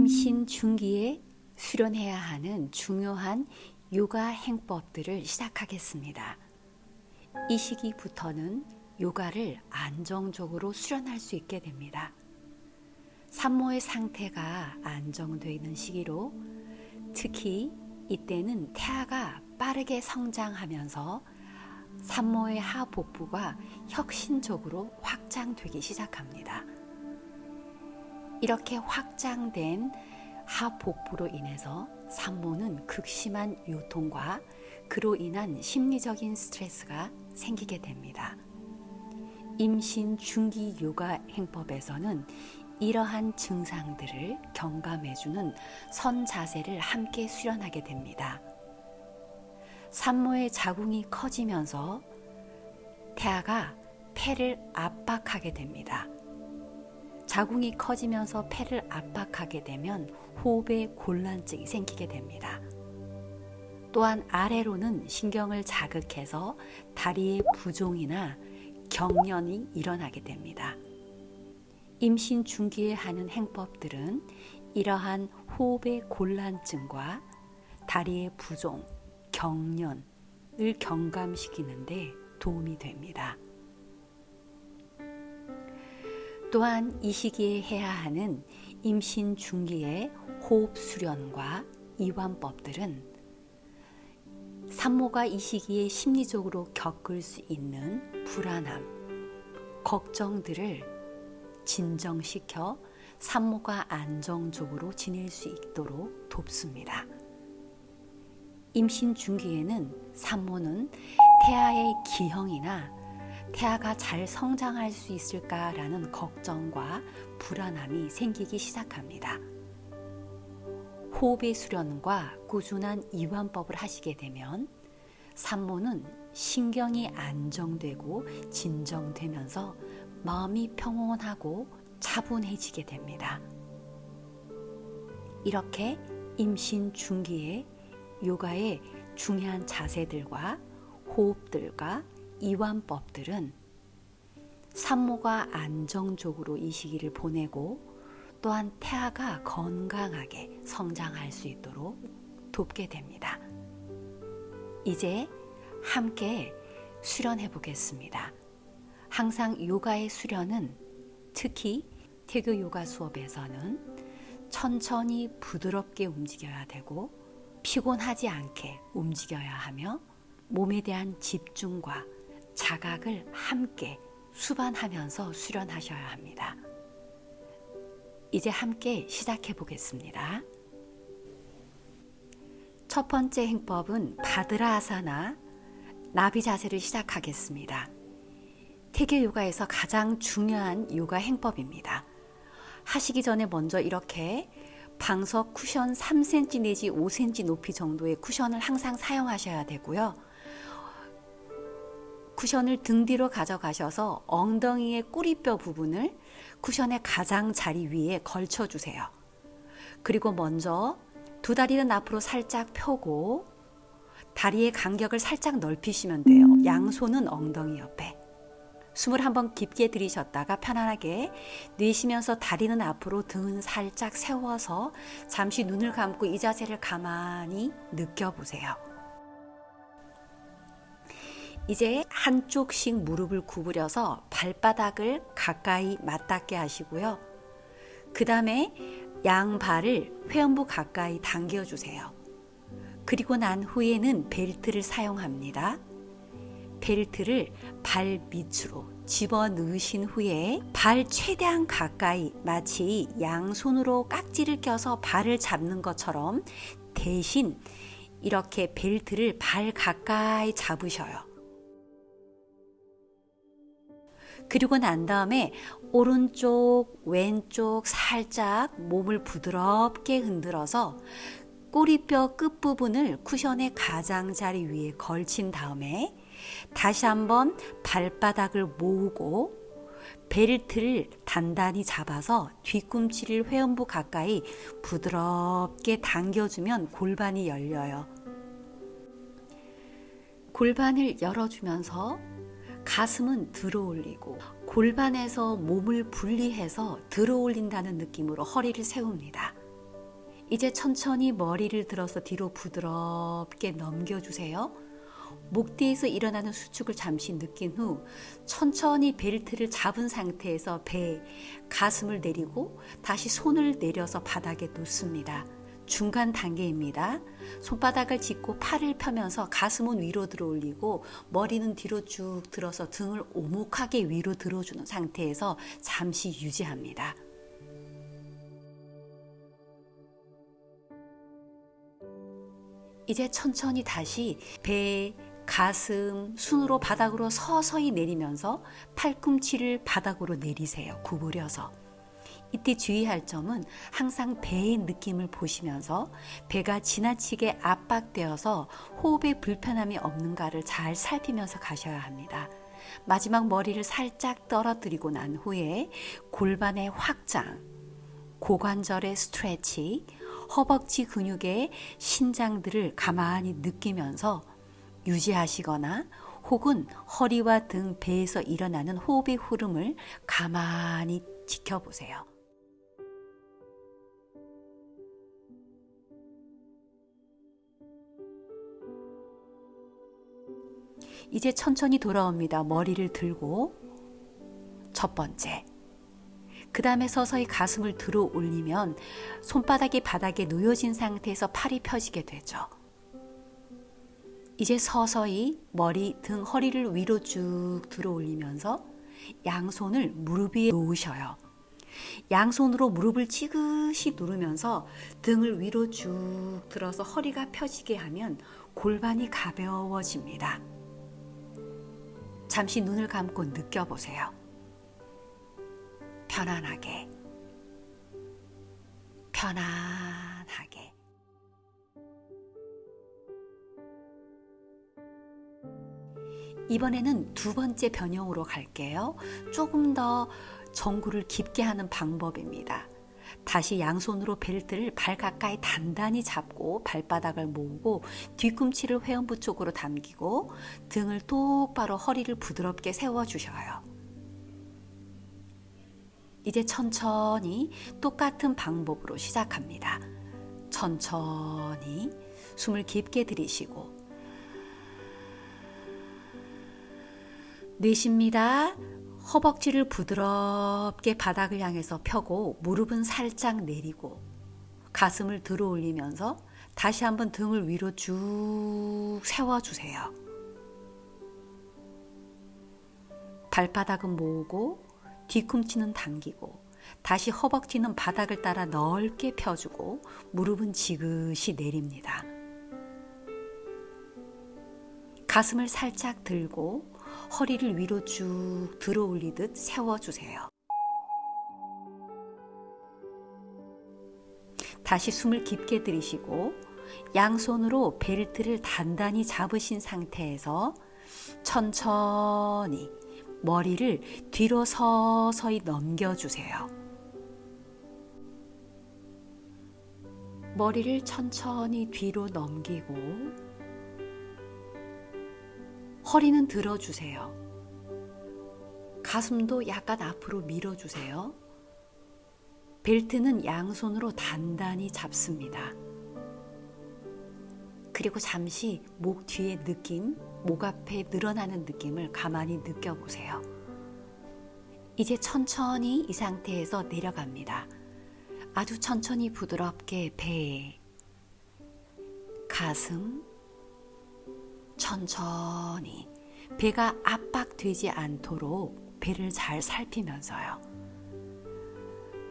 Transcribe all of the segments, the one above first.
임신 중기에 수련해야 하는 중요한 요가 행법들을 시작하겠습니다. 이 시기부터는 요가를 안정적으로 수련할 수 있게 됩니다. 산모의 상태가 안정되어 있는 시기로 특히 이때는 태아가 빠르게 성장하면서 산모의 하복부가 혁신적으로 확장되기 시작합니다. 이렇게 확장된 하복부로 인해서 산모는 극심한 요통과 그로 인한 심리적인 스트레스가 생기게 됩니다. 임신 중기 요가 행법에서는 이러한 증상들을 경감해주는 선 자세를 함께 수련하게 됩니다. 산모의 자궁이 커지면서 태아가 폐를 압박하게 됩니다. 자궁이 커지면서 폐를 압박하게 되면 호흡에 곤란증이 생기게 됩니다. 또한 아래로는 신경을 자극해서 다리의 부종이나 경련이 일어나게 됩니다. 임신 중기에 하는 행법들은 이러한 호흡의 곤란증과 다리의 부종, 경련을 경감시키는 데 도움이 됩니다. 또한 이 시기에 해야 하는 임신 중기의 호흡 수련과 이완법들은 산모가 이 시기에 심리적으로 겪을 수 있는 불안함, 걱정들을 진정시켜 산모가 안정적으로 지낼 수 있도록 돕습니다. 임신 중기에는 산모는 태아의 기형이나 태아가 잘 성장할 수 있을까라는 걱정과 불안함이 생기기 시작합니다. 호흡의 수련과 꾸준한 이완법을 하시게 되면 산모는 신경이 안정되고 진정되면서 마음이 평온하고 차분해지게 됩니다. 이렇게 임신 중기에 요가의 중요한 자세들과 호흡들과 이완법들은 산모가 안정적으로 이 시기를 보내고 또한 태아가 건강하게 성장할 수 있도록 돕게 됩니다. 이제 함께 수련해 보겠습니다. 항상 요가의 수련은 특히 태교 요가 수업에서는 천천히 부드럽게 움직여야 되고 피곤하지 않게 움직여야 하며 몸에 대한 집중과 자각을 함께 수반하면서 수련하셔야 합니다. 이제 함께 시작해 보겠습니다. 첫 번째 행법은 바드라아사나 나비 자세를 시작하겠습니다. 태교 요가에서 가장 중요한 요가 행법입니다. 하시기 전에 먼저 이렇게 방석 쿠션 3cm 내지 5cm 높이 정도의 쿠션을 항상 사용하셔야 되고요. 쿠션을 등 뒤로 가져가셔서 엉덩이의 꼬리뼈 부분을 쿠션의 가장자리 위에 걸쳐주세요. 그리고 먼저 두 다리는 앞으로 살짝 펴고 다리의 간격을 살짝 넓히시면 돼요. 양손은 엉덩이 옆에. 숨을 한번 깊게 들이셨다가 편안하게 내쉬면서 다리는 앞으로 등은 살짝 세워서 잠시 눈을 감고 이 자세를 가만히 느껴보세요. 이제 한쪽씩 무릎을 구부려서 발바닥을 가까이 맞닿게 하시고요. 그 다음에 양발을 회음부 가까이 당겨주세요. 그리고 난 후에는 벨트를 사용합니다. 벨트를 발 밑으로 집어넣으신 후에 발 최대한 가까이 마치 양손으로 깍지를 껴서 발을 잡는 것처럼 대신 이렇게 벨트를 발 가까이 잡으셔요. 그리고 난 다음에 오른쪽, 왼쪽 살짝 몸을 부드럽게 흔들어서 꼬리뼈 끝부분을 쿠션의 가장자리 위에 걸친 다음에 다시 한번 발바닥을 모으고 벨트를 단단히 잡아서 뒤꿈치를 회음부 가까이 부드럽게 당겨주면 골반이 열려요. 골반을 열어주면서 가슴은 들어올리고 골반에서 몸을 분리해서 들어올린다는 느낌으로 허리를 세웁니다. 이제 천천히 머리를 들어서 뒤로 부드럽게 넘겨주세요. 목 뒤에서 일어나는 수축을 잠시 느낀 후 천천히 벨트를 잡은 상태에서 배, 가슴을 내리고 다시 손을 내려서 바닥에 놓습니다. 중간 단계입니다. 손바닥을 짚고 팔을 펴면서 가슴은 위로 들어 올리고 머리는 뒤로 쭉 들어서 등을 오목하게 위로 들어주는 상태에서 잠시 유지합니다. 이제 천천히 다시 배, 가슴, 순으로 바닥으로 서서히 내리면서 팔꿈치를 바닥으로 내리세요. 구부려서. 이때 주의할 점은 항상 배의 느낌을 보시면서 배가 지나치게 압박되어서 호흡에 불편함이 없는가를 잘 살피면서 가셔야 합니다. 마지막 머리를 살짝 떨어뜨리고 난 후에 골반의 확장, 고관절의 스트레치, 허벅지 근육의 신장들을 가만히 느끼면서 유지하시거나 혹은 허리와 등, 배에서 일어나는 호흡의 흐름을 가만히 지켜보세요. 이제 천천히 돌아옵니다. 머리를 들고 첫 번째. 그 다음에 서서히 가슴을 들어 올리면 손바닥이 바닥에 놓여진 상태에서 팔이 펴지게 되죠. 이제 서서히 머리, 등, 허리를 위로 쭉 들어 올리면서 양손을 무릎 위에 놓으셔요. 양손으로 무릎을 지그시 누르면서 등을 위로 쭉 들어서 허리가 펴지게 하면 골반이 가벼워집니다. 잠시 눈을 감고 느껴보세요. 편안하게, 편안하게. 이번에는 두 번째 변형으로 갈게요. 조금 더 전구를 깊게 하는 방법입니다. 다시 양손으로 벨트를 발 가까이 단단히 잡고 발바닥을 모으고 뒤꿈치를 회음부 쪽으로 당기고 등을 똑바로 허리를 부드럽게 세워주셔요. 이제 천천히 똑같은 방법으로 시작합니다. 천천히 숨을 깊게 들이쉬고 내쉽니다. 허벅지를 부드럽게 바닥을 향해서 펴고 무릎은 살짝 내리고 가슴을 들어 올리면서 다시 한번 등을 위로 쭉 세워주세요. 발바닥은 모으고 뒤꿈치는 당기고 다시 허벅지는 바닥을 따라 넓게 펴주고 무릎은 지그시 내립니다. 가슴을 살짝 들고 허리를 위로 쭉 들어 올리듯 세워주세요. 다시 숨을 깊게 들이쉬고 양손으로 벨트를 단단히 잡으신 상태에서 천천히 머리를 뒤로 서서히 넘겨주세요. 머리를 천천히 뒤로 넘기고 허리는 들어주세요. 가슴도 약간 앞으로 밀어주세요. 벨트는 양손으로 단단히 잡습니다. 그리고 잠시 목 뒤의 느낌, 목 앞에 늘어나는 느낌을 가만히 느껴보세요. 이제 천천히 이 상태에서 내려갑니다. 아주 천천히 부드럽게 배, 가슴, 천천히 배가 압박되지 않도록 배를 잘 살피면서요.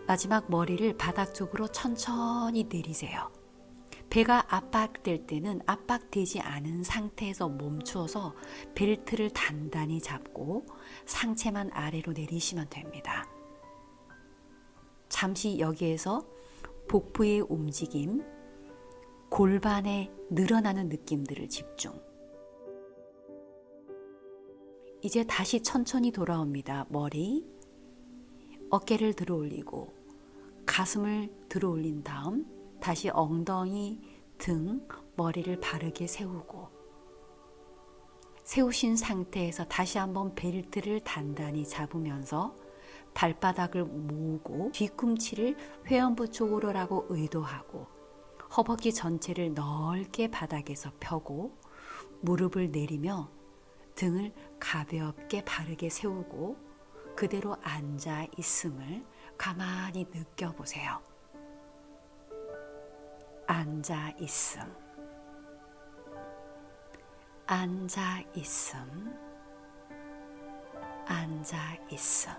마지막 머리를 바닥 쪽으로 천천히 내리세요. 배가 압박될 때는 압박되지 않은 상태에서 멈추어서 벨트를 단단히 잡고 상체만 아래로 내리시면 됩니다. 잠시 여기에서 복부의 움직임, 골반에 늘어나는 느낌들을 집중. 이제 다시 천천히 돌아옵니다. 머리, 어깨를 들어 올리고 가슴을 들어 올린 다음 다시 엉덩이, 등, 머리를 바르게 세우고 세우신 상태에서 다시 한번 벨트를 단단히 잡으면서 발바닥을 모으고 뒤꿈치를 회음부 쪽으로라고 의도하고 허벅지 전체를 넓게 바닥에서 펴고 무릎을 내리며 등을 가볍게 바르게 세우고 그대로 앉아 있음을 가만히 느껴보세요. 앉아 있음, 앉아 있음, 앉아 있음.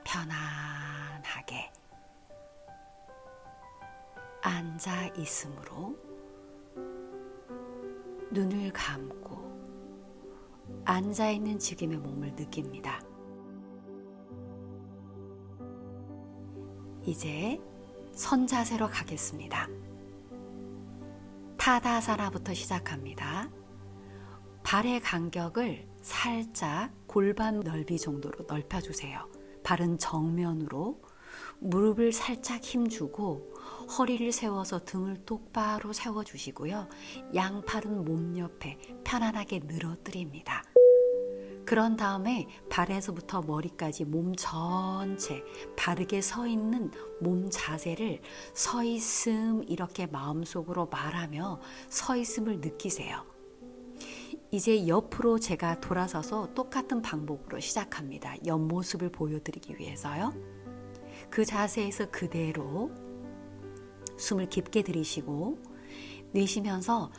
편안하게 앉아 있으므로 눈을 감고 앉아 있는 지금의 몸을 느낍니다. 이제 선 자세로 가겠습니다. 타다아사나부터 시작합니다. 발의 간격을 살짝 골반 넓이 정도로 넓혀주세요. 발은 정면으로 무릎을 살짝 힘주고 허리를 세워서 등을 똑바로 세워주시고요. 양팔은 몸 옆에 편안하게 늘어뜨립니다. 그런 다음에 발에서부터 머리까지 몸 전체 바르게 서 있는 몸 자세를 서 있음 이렇게 마음속으로 말하며 서 있음을 느끼세요. 이제 옆으로 제가 돌아서서 똑같은 방법으로 시작합니다. 옆모습을 보여드리기 위해서요. 그 자세에서 그대로 숨을 깊게 들이쉬고 내쉬면서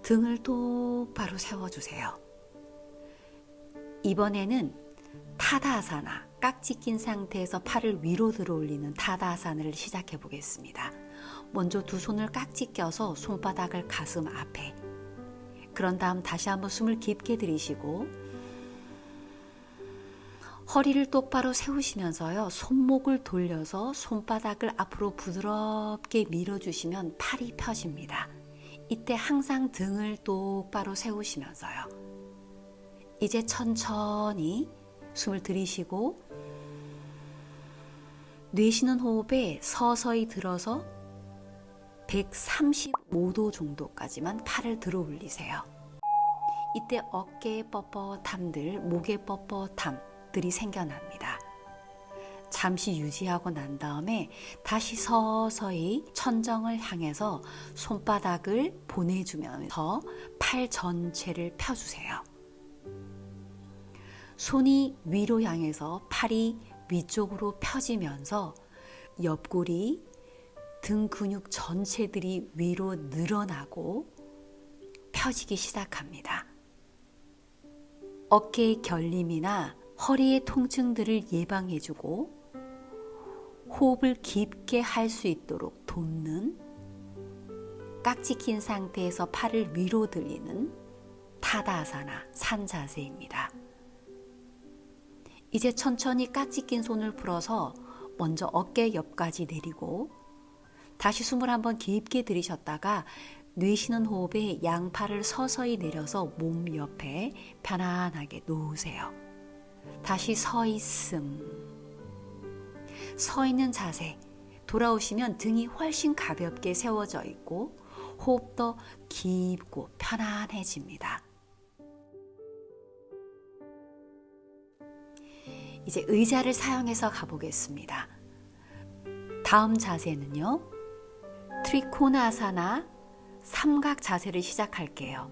등을 똑바로 세워주세요. 이번에는 타다아사나, 깍지 낀 상태에서 팔을 위로 들어 올리는 타다아사나를 시작해 보겠습니다. 먼저 두 손을 깍지 껴서 손바닥을 가슴 앞에, 그런 다음 다시 한번 숨을 깊게 들이쉬고 허리를 똑바로 세우시면서요. 손목을 돌려서 손바닥을 앞으로 부드럽게 밀어주시면 팔이 펴집니다. 이때 항상 등을 똑바로 세우시면서요. 이제 천천히 숨을 들이쉬고 내쉬는 호흡에 서서히 들어서 135도 정도까지만 팔을 들어 올리세요. 이때 어깨의 뻣뻣함들, 목의 뻣뻣함들이 생겨납니다. 잠시 유지하고 난 다음에 다시 서서히 천정을 향해서 손바닥을 보내주면서 팔 전체를 펴주세요. 손이 위로 향해서 팔이 위쪽으로 펴지면서 옆구리, 등 근육 전체들이 위로 늘어나고 펴지기 시작합니다. 어깨의 결림이나 허리의 통증들을 예방해주고 호흡을 깊게 할 수 있도록 돕는 깍지 낀 상태에서 팔을 위로 들리는 타다아사나 산 자세입니다. 이제 천천히 깍지 낀 손을 풀어서 먼저 어깨 옆까지 내리고 다시 숨을 한번 깊게 들이셨다가 내쉬는 호흡에 양팔을 서서히 내려서 몸 옆에 편안하게 놓으세요. 다시 서 있음. 서 있는 자세. 돌아오시면 등이 훨씬 가볍게 세워져 있고 호흡도 깊고 편안해집니다. 이제 의자를 사용해서 가보겠습니다. 다음 자세는요. 트리코나아사나 삼각 자세를 시작할게요.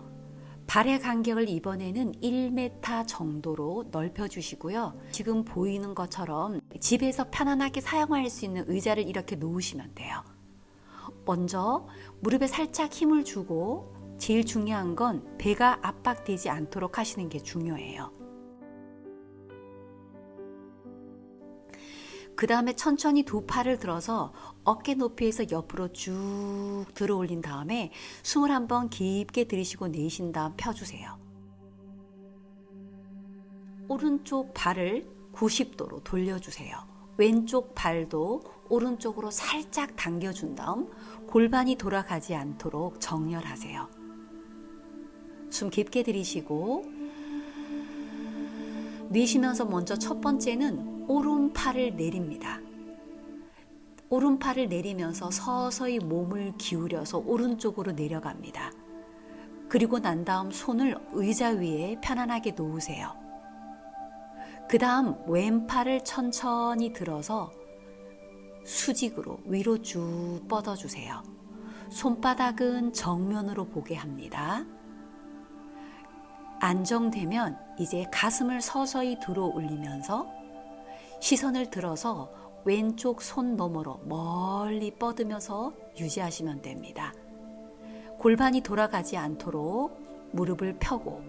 발의 간격을 이번에는 1m 정도로 넓혀주시고요. 지금 보이는 것처럼 집에서 편안하게 사용할 수 있는 의자를 이렇게 놓으시면 돼요. 먼저 무릎에 살짝 힘을 주고 제일 중요한 건 배가 압박되지 않도록 하시는 게 중요해요. 그 다음에 천천히 두 팔을 들어서 어깨 높이에서 옆으로 쭉 들어 올린 다음에 숨을 한번 깊게 들이쉬고 내쉰 다음 펴주세요. 오른쪽 발을 90도로 돌려주세요. 왼쪽 발도 오른쪽으로 살짝 당겨준 다음 골반이 돌아가지 않도록 정렬하세요. 숨 깊게 들이쉬고 내쉬면서 먼저 첫 번째는 오른팔을 내립니다. 오른팔을 내리면서 서서히 몸을 기울여서 오른쪽으로 내려갑니다. 그리고 난 다음 손을 의자 위에 편안하게 놓으세요. 그 다음 왼팔을 천천히 들어서 수직으로 위로 쭉 뻗어주세요. 손바닥은 정면으로 보게 합니다. 안정되면 이제 가슴을 서서히 들어 올리면서 시선을 들어서 왼쪽 손 너머로 멀리 뻗으면서 유지하시면 됩니다. 골반이 돌아가지 않도록 무릎을 펴고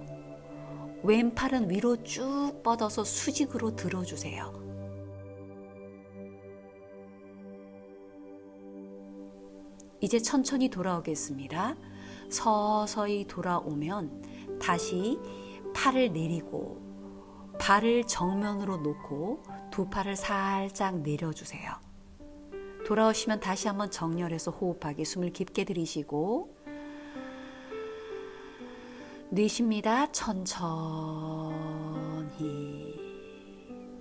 왼팔은 위로 쭉 뻗어서 수직으로 들어주세요. 이제 천천히 돌아오겠습니다. 서서히 돌아오면 다시 팔을 내리고 발을 정면으로 놓고 두 팔을 살짝 내려주세요. 돌아오시면 다시 한번 정렬해서 호흡하게 숨을 깊게 들이쉬고 내쉽니다. 천천히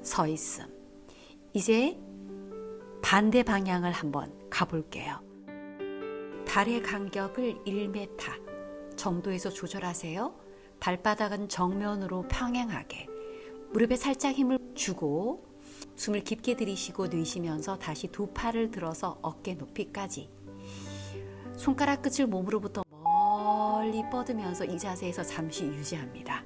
서 있음. 이제 반대 방향을 한번 가볼게요. 발의 간격을 1m 정도에서 조절하세요. 발바닥은 정면으로 평행하게 무릎에 살짝 힘을 주고 숨을 깊게 들이쉬고 내쉬면서 다시 두 팔을 들어서 어깨 높이까지 손가락 끝을 몸으로부터 멀리 뻗으면서 이 자세에서 잠시 유지합니다.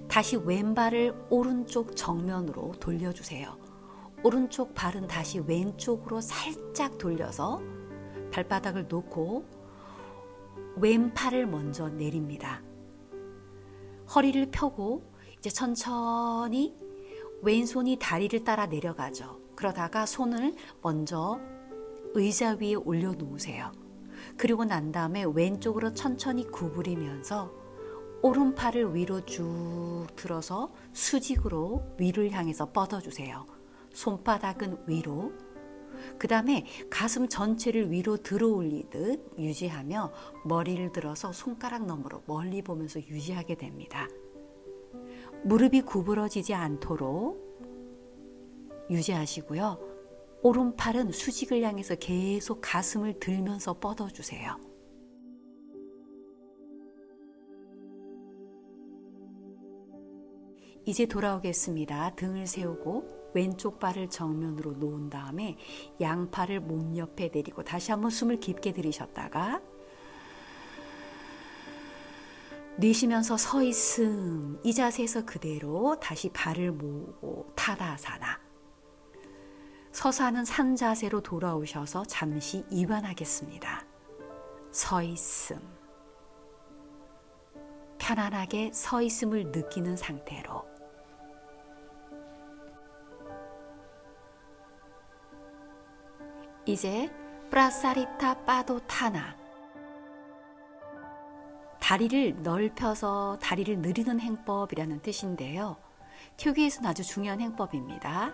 다시 왼발을 오른쪽 정면으로 돌려주세요. 오른쪽 발은 다시 왼쪽으로 살짝 돌려서 발바닥을 놓고 왼팔을 먼저 내립니다. 허리를 펴고 이제 천천히 왼손이 다리를 따라 내려가죠. 그러다가 손을 먼저 의자 위에 올려놓으세요. 그리고 난 다음에 왼쪽으로 천천히 구부리면서 오른팔을 위로 쭉 들어서 수직으로 위를 향해서 뻗어주세요. 손바닥은 위로, 그 다음에 가슴 전체를 위로 들어 올리듯 유지하며 머리를 들어서 손가락 너머로 멀리 보면서 유지하게 됩니다. 무릎이 구부러지지 않도록 유지하시고요. 오른팔은 수직을 향해서 계속 가슴을 들면서 뻗어주세요. 이제 돌아오겠습니다. 등을 세우고 왼쪽 발을 정면으로 놓은 다음에 양팔을 몸 옆에 내리고 다시 한번 숨을 깊게 들이셨다가 내쉬면서 서 있음. 이 자세에서 그대로 다시 발을 모으고 타다사나. 서서 하는 산 자세로 돌아오셔서 잠시 이완하겠습니다. 서 있음. 편안하게 서 있음을 느끼는 상태로. 이제 프라사리타 파도타나. 다리를 넓혀서 다리를 늘리는 행법이라는 뜻인데요. 튀기에서는 아주 중요한 행법입니다.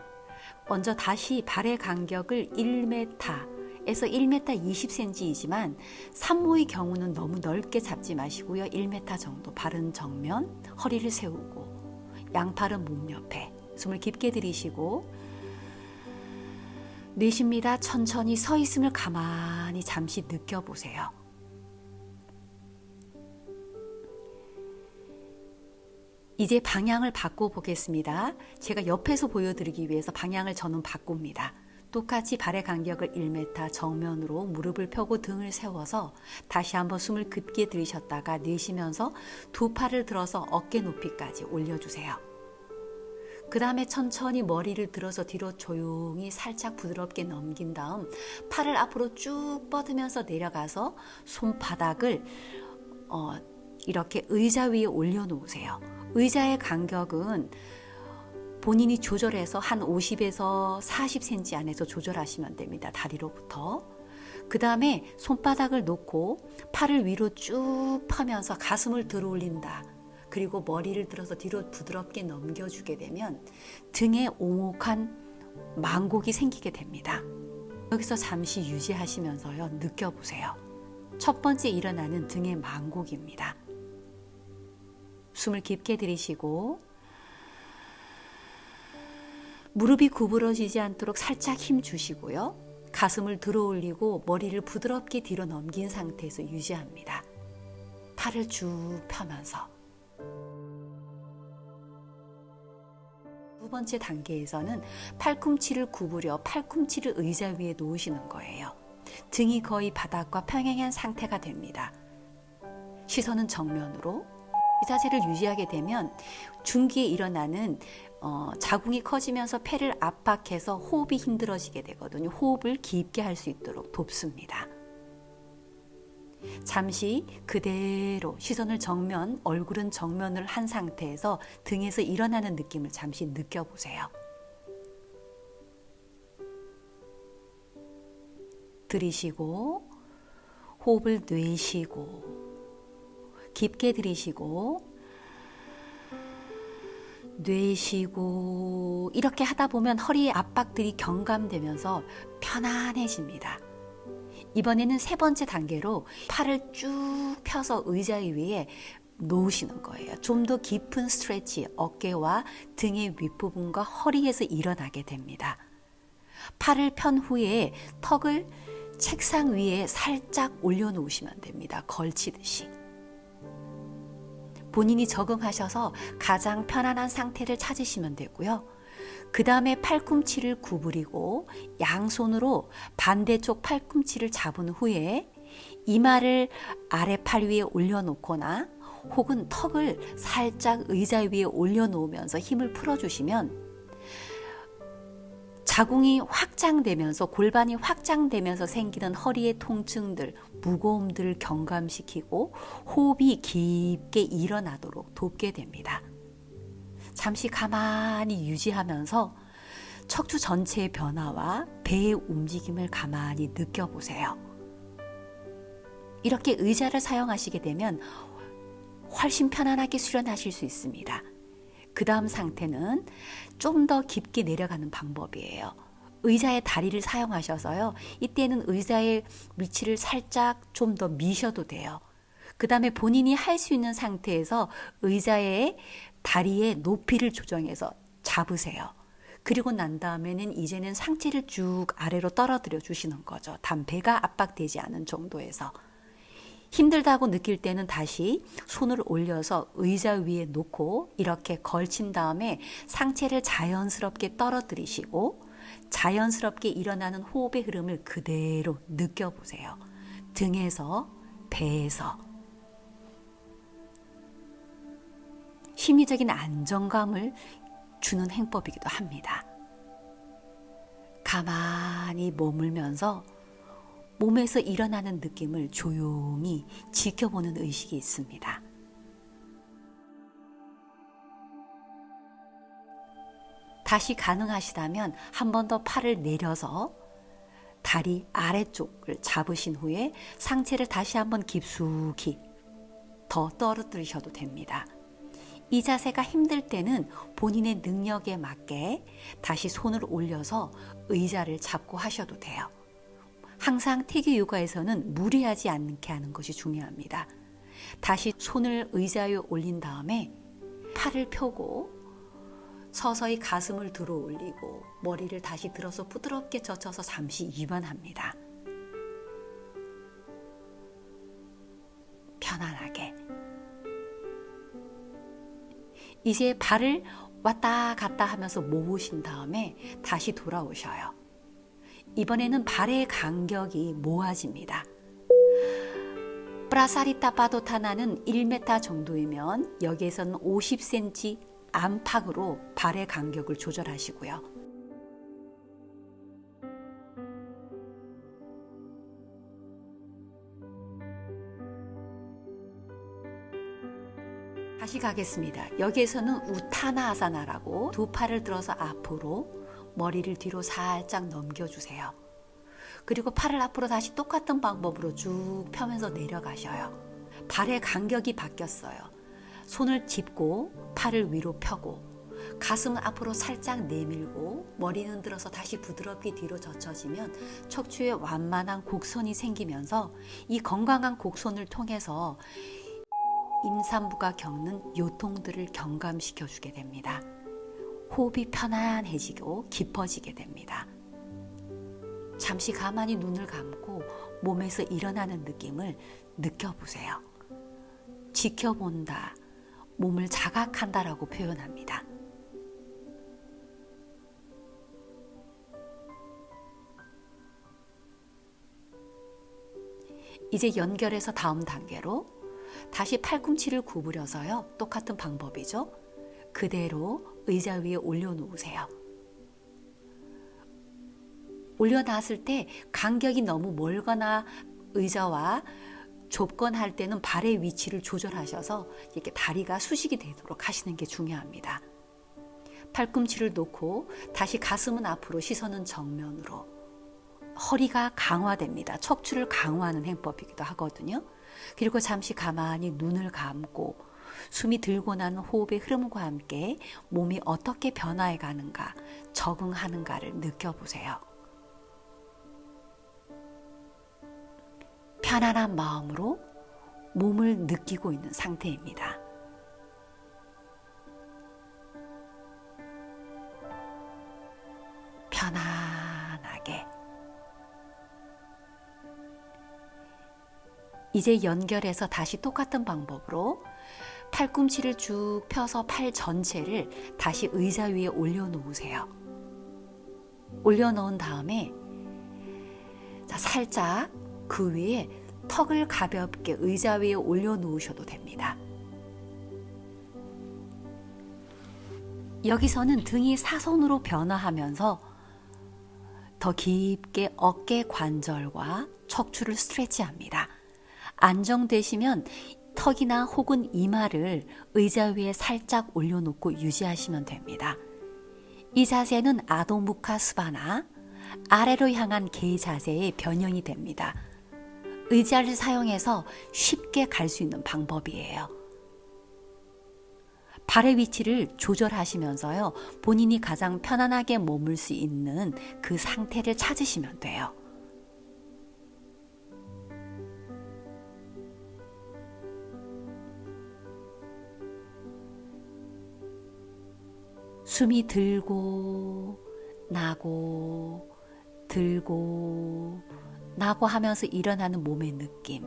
먼저 다시 발의 간격을 1m에서 1m 20cm이지만 산모의 경우는 너무 넓게 잡지 마시고요. 1m 정도 발은 정면, 허리를 세우고 양팔은 몸 옆에 숨을 깊게 들이쉬고 내쉽니다. 천천히 서 있음을 가만히 잠시 느껴보세요. 이제 방향을 바꿔보겠습니다. 제가 옆에서 보여드리기 위해서 방향을 저는 바꿉니다. 똑같이 발의 간격을 1m 정면으로 무릎을 펴고 등을 세워서 다시 한번 숨을 깊게 들이셨다가 내쉬면서 두 팔을 들어서 어깨 높이까지 올려주세요. 그 다음에 천천히 머리를 들어서 뒤로 조용히 살짝 부드럽게 넘긴 다음 팔을 앞으로 쭉 뻗으면서 내려가서 손바닥을 이렇게 의자 위에 올려놓으세요. 의자의 간격은 본인이 조절해서 한 50에서 40cm 안에서 조절하시면 됩니다. 다리로부터. 그 다음에 손바닥을 놓고 팔을 위로 쭉 펴면서 가슴을 들어 올린다. 그리고 머리를 들어서 뒤로 부드럽게 넘겨주게 되면 등에 오목한 망곡이 생기게 됩니다. 여기서 잠시 유지하시면서요. 느껴보세요. 첫 번째 일어나는 등의 망곡입니다. 숨을 깊게 들이쉬고 무릎이 구부러지지 않도록 살짝 힘 주시고요. 가슴을 들어 올리고 머리를 부드럽게 뒤로 넘긴 상태에서 유지합니다. 팔을 쭉 펴면서. 두 번째 단계에서는 팔꿈치를 구부려 팔꿈치를 의자 위에 놓으시는 거예요. 등이 거의 바닥과 평행한 상태가 됩니다. 시선은 정면으로. 이 자세를 유지하게 되면 중기에 일어나는 자궁이 커지면서 폐를 압박해서 호흡이 힘들어지게 되거든요. 호흡을 깊게 할 수 있도록 돕습니다. 잠시 그대로 시선을 정면, 얼굴은 정면을 한 상태에서 등에서 일어나는 느낌을 잠시 느껴보세요. 들이쉬고 호흡을 내쉬고 깊게 들이쉬고 내쉬고 이렇게 하다 보면 허리의 압박들이 경감되면서 편안해집니다. 이번에는 세 번째 단계로 팔을 쭉 펴서 의자 위에 놓으시는 거예요. 좀 더 깊은 스트레치, 어깨와 등의 윗부분과 허리에서 일어나게 됩니다. 팔을 편 후에 턱을 책상 위에 살짝 올려놓으시면 됩니다. 걸치듯이. 본인이 적응하셔서 가장 편안한 상태를 찾으시면 되고요. 그 다음에 팔꿈치를 구부리고 양손으로 반대쪽 팔꿈치를 잡은 후에 이마를 아래 팔 위에 올려놓거나 혹은 턱을 살짝 의자 위에 올려놓으면서 힘을 풀어주시면 자궁이 확장되면서 골반이 확장되면서 생기는 허리의 통증들, 무거움들을 경감시키고 호흡이 깊게 일어나도록 돕게 됩니다. 잠시 가만히 유지하면서 척추 전체의 변화와 배의 움직임을 가만히 느껴보세요. 이렇게 의자를 사용하시게 되면 훨씬 편안하게 수련하실 수 있습니다. 그 다음 상태는 좀 더 깊게 내려가는 방법이에요. 의자의 다리를 사용하셔서요. 이때는 의자의 위치를 살짝 좀 더 미셔도 돼요. 그 다음에 본인이 할 수 있는 상태에서 의자의 다리의 높이를 조정해서 잡으세요. 그리고 난 다음에는 이제는 상체를 쭉 아래로 떨어뜨려 주시는 거죠. 단 배가 압박되지 않은 정도에서. 힘들다고 느낄 때는 다시 손을 올려서 의자 위에 놓고 이렇게 걸친 다음에 상체를 자연스럽게 떨어뜨리시고 자연스럽게 일어나는 호흡의 흐름을 그대로 느껴보세요. 등에서, 배에서. 심리적인 안정감을 주는 행법이기도 합니다. 가만히 머물면서 몸에서 일어나는 느낌을 조용히 지켜보는 의식이 있습니다. 다시 가능하시다면 한 번 더 팔을 내려서 다리 아래쪽을 잡으신 후에 상체를 다시 한번 깊숙이 더 떨어뜨리셔도 됩니다. 이 자세가 힘들 때는 본인의 능력에 맞게 다시 손을 올려서 의자를 잡고 하셔도 돼요. 항상 태교 요가에서는 무리하지 않게 하는 것이 중요합니다. 다시 손을 의자 위에 올린 다음에 팔을 펴고 서서히 가슴을 들어 올리고 머리를 다시 들어서 부드럽게 젖혀서 잠시 이완합니다. 편안하게. 이제 발을 왔다 갔다 하면서 모으신 다음에 다시 돌아오셔요. 이번에는 발의 간격이 모아집니다. 프라사리타 파도타나는 1m 정도이면 여기에서는 50cm 안팎으로 발의 간격을 조절하시고요. 다시 가겠습니다. 여기에서는 우타나 아사나라고 두 팔을 들어서 앞으로 머리를 뒤로 살짝 넘겨주세요. 그리고 팔을 앞으로 다시 똑같은 방법으로 쭉 펴면서 내려가셔요. 발의 간격이 바뀌었어요. 손을 짚고 팔을 위로 펴고 가슴은 앞으로 살짝 내밀고 머리는 들어서 다시 부드럽게 뒤로 젖혀지면 척추에 완만한 곡선이 생기면서 이 건강한 곡선을 통해서 임산부가 겪는 요통들을 경감시켜 주게 됩니다. 호흡이 편안해지고 깊어지게 됩니다. 잠시 가만히 눈을 감고 몸에서 일어나는 느낌을 느껴보세요. 지켜본다, 몸을 자각한다라고 표현합니다. 이제 연결해서 다음 단계로 다시 팔꿈치를 구부려서요. 똑같은 방법이죠. 그대로 의자 위에 올려놓으세요. 올려놨을 때 간격이 너무 멀거나 의자와 좁거나 할 때는 발의 위치를 조절하셔서 이렇게 다리가 수직이 되도록 하시는 게 중요합니다. 팔꿈치를 놓고 다시 가슴은 앞으로, 시선은 정면으로. 허리가 강화됩니다. 척추를 강화하는 행법이기도 하거든요. 그리고 잠시 가만히 눈을 감고 숨이 들고 나는 호흡의 흐름과 함께 몸이 어떻게 변화해 가는가, 적응하는가를 느껴보세요. 편안한 마음으로 몸을 느끼고 있는 상태입니다. 편안하게. 이제 연결해서 다시 똑같은 방법으로 팔꿈치를 쭉 펴서 팔 전체를 다시 의자 위에 올려놓으세요. 올려놓은 다음에 살짝 그 위에 턱을 가볍게 의자 위에 올려놓으셔도 됩니다. 여기서는 등이 사선으로 변화하면서 더 깊게 어깨 관절과 척추를 스트레치합니다. 안정되시면 턱이나 혹은 이마를 의자 위에 살짝 올려놓고 유지하시면 됩니다. 이 자세는 아도무카 스바나, 아래로 향한 개 자세의 변형이 됩니다. 의자를 사용해서 쉽게 갈 수 있는 방법이에요. 발의 위치를 조절하시면서요, 본인이 가장 편안하게 머물 수 있는 그 상태를 찾으시면 돼요. 숨이 들고 나고 들고 나고 하면서 일어나는 몸의 느낌.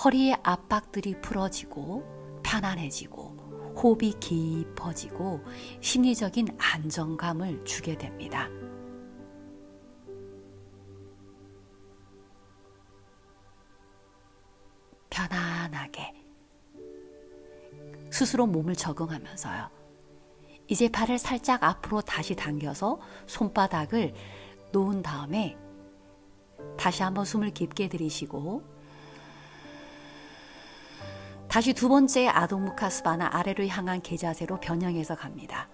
허리의 압박들이 풀어지고 편안해지고 호흡이 깊어지고 심리적인 안정감을 주게 됩니다. 편안하게 스스로 몸을 적응하면서요. 이제 발을 살짝 앞으로 다시 당겨서 손바닥을 놓은 다음에 다시 한번 숨을 깊게 들이쉬고 다시 두 번째 아도무카 스바나, 아래로 향한 개자세로 변형해서 갑니다.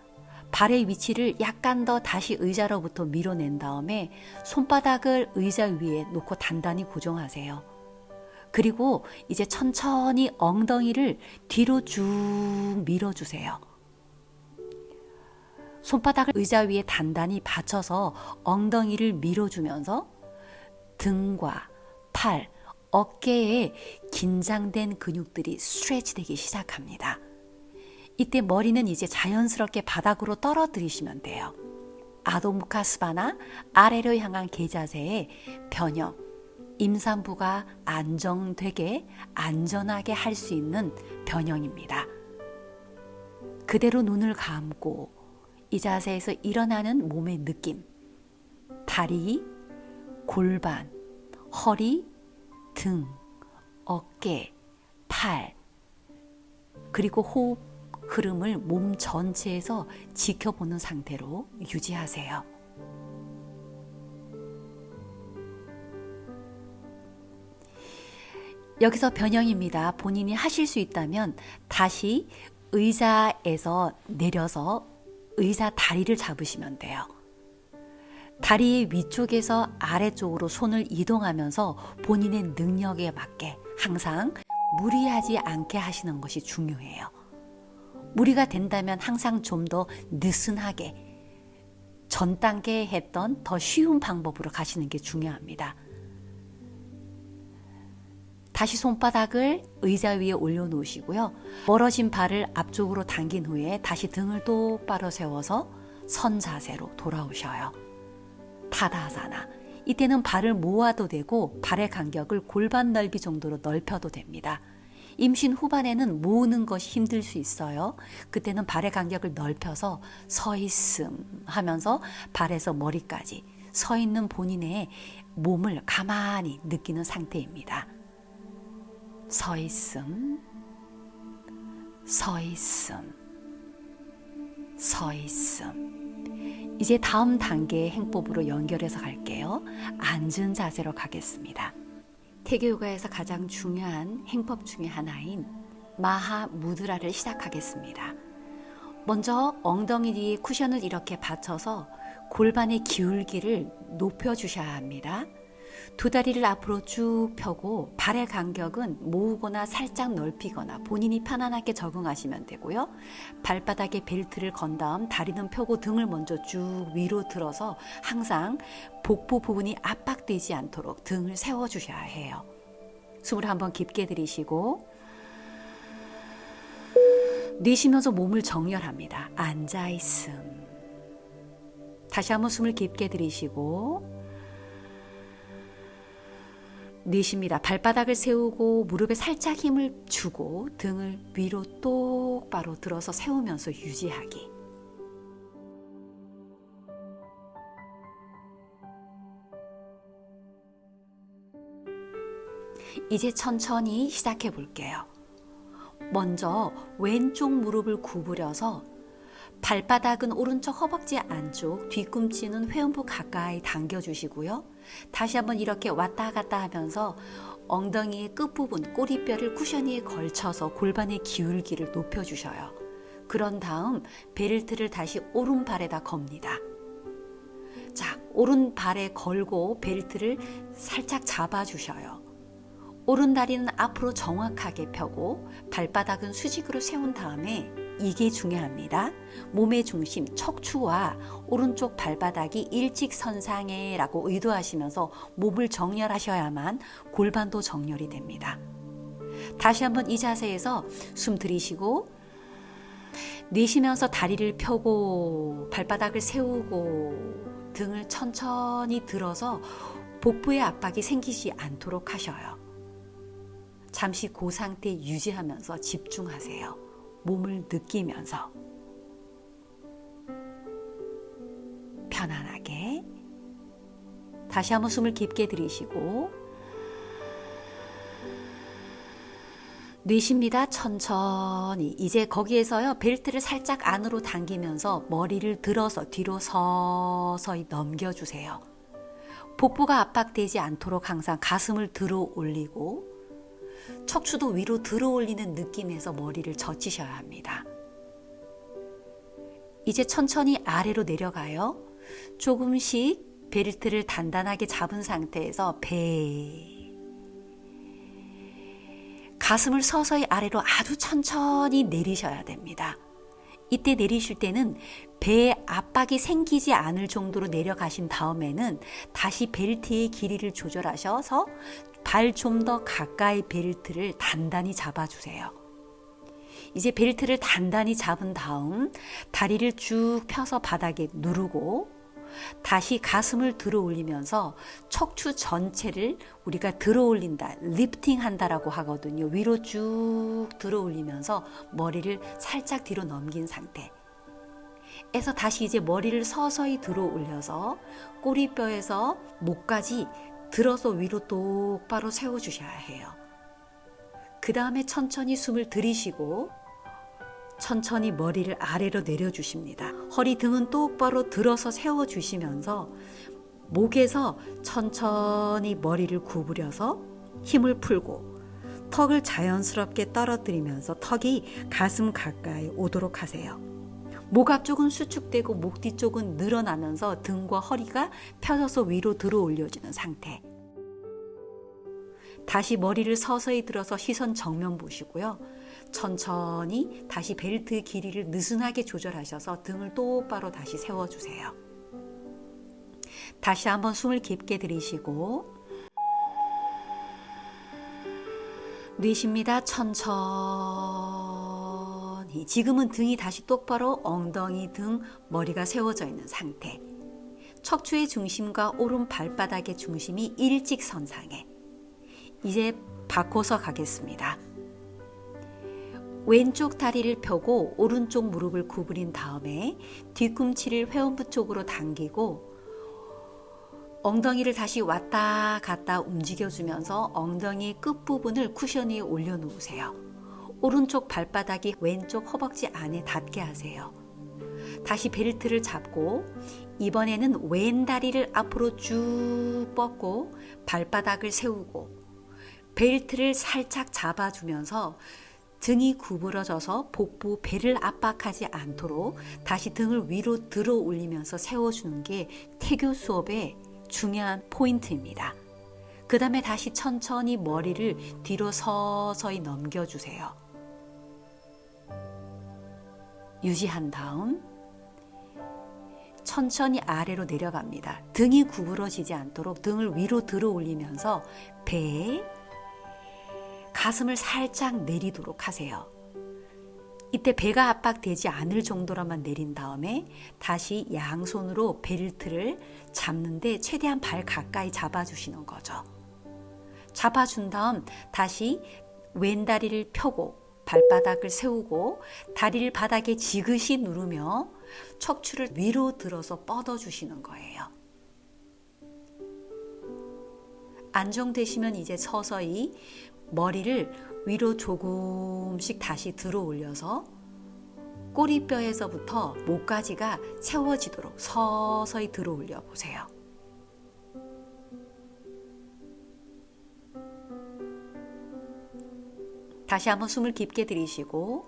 발의 위치를 약간 더 다시 의자로부터 밀어낸 다음에 손바닥을 의자 위에 놓고 단단히 고정하세요. 그리고 이제 천천히 엉덩이를 뒤로 쭉 밀어주세요. 손바닥을 의자 위에 단단히 받쳐서 엉덩이를 밀어주면서 등과 팔, 어깨에 긴장된 근육들이 스트레치되기 시작합니다. 이때 머리는 이제 자연스럽게 바닥으로 떨어뜨리시면 돼요. 아도무카 스바나, 아래로 향한 개자세의 변형, 임산부가 안정되게 안전하게 할 수 있는 변형입니다. 그대로 눈을 감고 이 자세에서 일어나는 몸의 느낌, 다리, 골반, 허리, 등, 어깨, 팔, 그리고 호흡 흐름을 몸 전체에서 지켜보는 상태로 유지하세요. 여기서 변형입니다. 본인이 하실 수 있다면 다시 의자에서 내려서 의자 다리를 잡으시면 돼요. 다리의 위쪽에서 아래쪽으로 손을 이동하면서 본인의 능력에 맞게 항상 무리하지 않게 하시는 것이 중요해요. 무리가 된다면 항상 좀 더 느슨하게 전 단계에 했던 더 쉬운 방법으로 가시는 게 중요합니다. 다시 손바닥을 의자 위에 올려놓으시고요. 멀어진 발을 앞쪽으로 당긴 후에 다시 등을 똑바로 세워서 선 자세로 돌아오셔요. 타다아사나. 이때는 발을 모아도 되고 발의 간격을 골반 넓이 정도로 넓혀도 됩니다. 임신 후반에는 모으는 것이 힘들 수 있어요. 그때는 발의 간격을 넓혀서 서 있음 하면서 발에서 머리까지 서 있는 본인의 몸을 가만히 느끼는 상태입니다. 서 있음, 서 있음, 서 있음. 이제 다음 단계의 행법으로 연결해서 갈게요. 앉은 자세로 가겠습니다. 태교요가에서 가장 중요한 행법 중에 하나인 마하 무드라를 시작하겠습니다. 먼저 엉덩이 뒤에 쿠션을 이렇게 받쳐서 골반의 기울기를 높여주셔야 합니다. 두 다리를 앞으로 쭉 펴고 발의 간격은 모으거나 살짝 넓히거나 본인이 편안하게 적응하시면 되고요. 발바닥에 벨트를 건 다음 다리는 펴고 등을 먼저 쭉 위로 들어서 항상 복부 부분이 압박되지 않도록 등을 세워주셔야 해요. 숨을 한번 깊게 들이쉬고 내쉬면서 몸을 정렬합니다. 앉아있음. 다시 한번 숨을 깊게 들이쉬고 내쉽니다. 발바닥을 세우고 무릎에 살짝 힘을 주고 등을 위로 똑바로 들어서 세우면서 유지하기. 이제 천천히 시작해 볼게요. 먼저 왼쪽 무릎을 구부려서 발바닥은 오른쪽 허벅지 안쪽, 뒤꿈치는 회음부 가까이 당겨주시고요. 다시 한번 이렇게 왔다 갔다 하면서 엉덩이의 끝부분, 꼬리뼈를 쿠션 위에 걸쳐서 골반의 기울기를 높여주셔요. 그런 다음 벨트를 다시 오른발에다 겁니다. 자, 오른발에 걸고 벨트를 살짝 잡아주셔요. 오른다리는 앞으로 정확하게 펴고 발바닥은 수직으로 세운 다음에 이게 중요합니다. 몸의 중심, 척추와 오른쪽 발바닥이 일직선상에 라고 의도하시면서 몸을 정렬하셔야만 골반도 정렬이 됩니다. 다시 한번 이 자세에서 숨 들이쉬고 내쉬면서 다리를 펴고 발바닥을 세우고 등을 천천히 들어서 복부의 압박이 생기지 않도록 하셔요. 잠시 그 상태 유지하면서 집중하세요. 몸을 느끼면서 편안하게 다시 한번 숨을 깊게 들이쉬고 내쉽니다. 천천히. 이제 거기에서요 벨트를 살짝 안으로 당기면서 머리를 들어서 뒤로 서서히 넘겨주세요. 복부가 압박되지 않도록 항상 가슴을 들어 올리고 척추도 위로 들어 올리는 느낌에서 머리를 젖히셔야 합니다. 이제 천천히 아래로 내려가요. 조금씩 벨트를 단단하게 잡은 상태에서 가슴을 서서히 아래로 아주 천천히 내리셔야 됩니다. 이때 내리실 때는 배에 압박이 생기지 않을 정도로 내려가신 다음에는 다시 벨트의 길이를 조절하셔서 발 좀 더 가까이 벨트를 단단히 잡아주세요. 이제 벨트를 단단히 잡은 다음 다리를 쭉 펴서 바닥에 누르고 다시 가슴을 들어 올리면서 척추 전체를 우리가 들어 올린다, 리프팅 한다라고 하거든요. 위로 쭉 들어 올리면서 머리를 살짝 뒤로 넘긴 상태. 에서 다시 이제 머리를 서서히 들어 올려서 꼬리뼈에서 목까지 들어서 위로 똑바로 세워주셔야 해요. 그 다음에 천천히 숨을 들이쉬고 천천히 머리를 아래로 내려주십니다. 허리 등은 똑바로 들어서 세워주시면서 목에서 천천히 머리를 구부려서 힘을 풀고 턱을 자연스럽게 떨어뜨리면서 턱이 가슴 가까이 오도록 하세요. 목 앞쪽은 수축되고 목 뒤쪽은 늘어나면서 등과 허리가 펴져서 위로 들어 올려지는 상태. 다시 머리를 서서히 들어서 시선 정면 보시고요. 천천히 다시 벨트 길이를 느슨하게 조절하셔서 등을 똑바로 다시 세워주세요. 다시 한번 숨을 깊게 들이쉬고 내쉽니다. 천천히. 지금은 등이 다시 똑바로 엉덩이, 등, 머리가 세워져 있는 상태. 척추의 중심과 오른 발바닥의 중심이 일직선상에. 이제 바꿔서 가겠습니다. 왼쪽 다리를 펴고 오른쪽 무릎을 구부린 다음에 뒤꿈치를 회원부 쪽으로 당기고 엉덩이를 다시 왔다 갔다 움직여주면서 엉덩이 끝부분을 쿠션 위에 올려놓으세요. 오른쪽 발바닥이 왼쪽 허벅지 안에 닿게 하세요. 다시 벨트를 잡고 이번에는 왼 다리를 앞으로 쭉 뻗고 발바닥을 세우고 벨트를 살짝 잡아주면서 등이 구부러져서 복부 배를 압박하지 않도록 다시 등을 위로 들어 올리면서 세워주는 게 태교 수업의 중요한 포인트입니다. 그 다음에 다시 천천히 머리를 뒤로 서서히 넘겨주세요. 유지한 다음 천천히 아래로 내려갑니다. 등이 구부러지지 않도록 등을 위로 들어 올리면서 배, 가슴을 살짝 내리도록 하세요. 이때 배가 압박되지 않을 정도로만 내린 다음에 다시 양손으로 벨트를 잡는데 최대한 발 가까이 잡아주시는 거죠. 잡아준 다음 다시 왼다리를 펴고 발바닥을 세우고 다리를 바닥에 지그시 누르며 척추를 위로 들어서 뻗어주시는 거예요. 안정되시면 이제 서서히 머리를 위로 조금씩 다시 들어 올려서 꼬리뼈에서부터 목까지가 세워지도록 서서히 들어 올려 보세요. 다시 한번 숨을 깊게 들이쉬고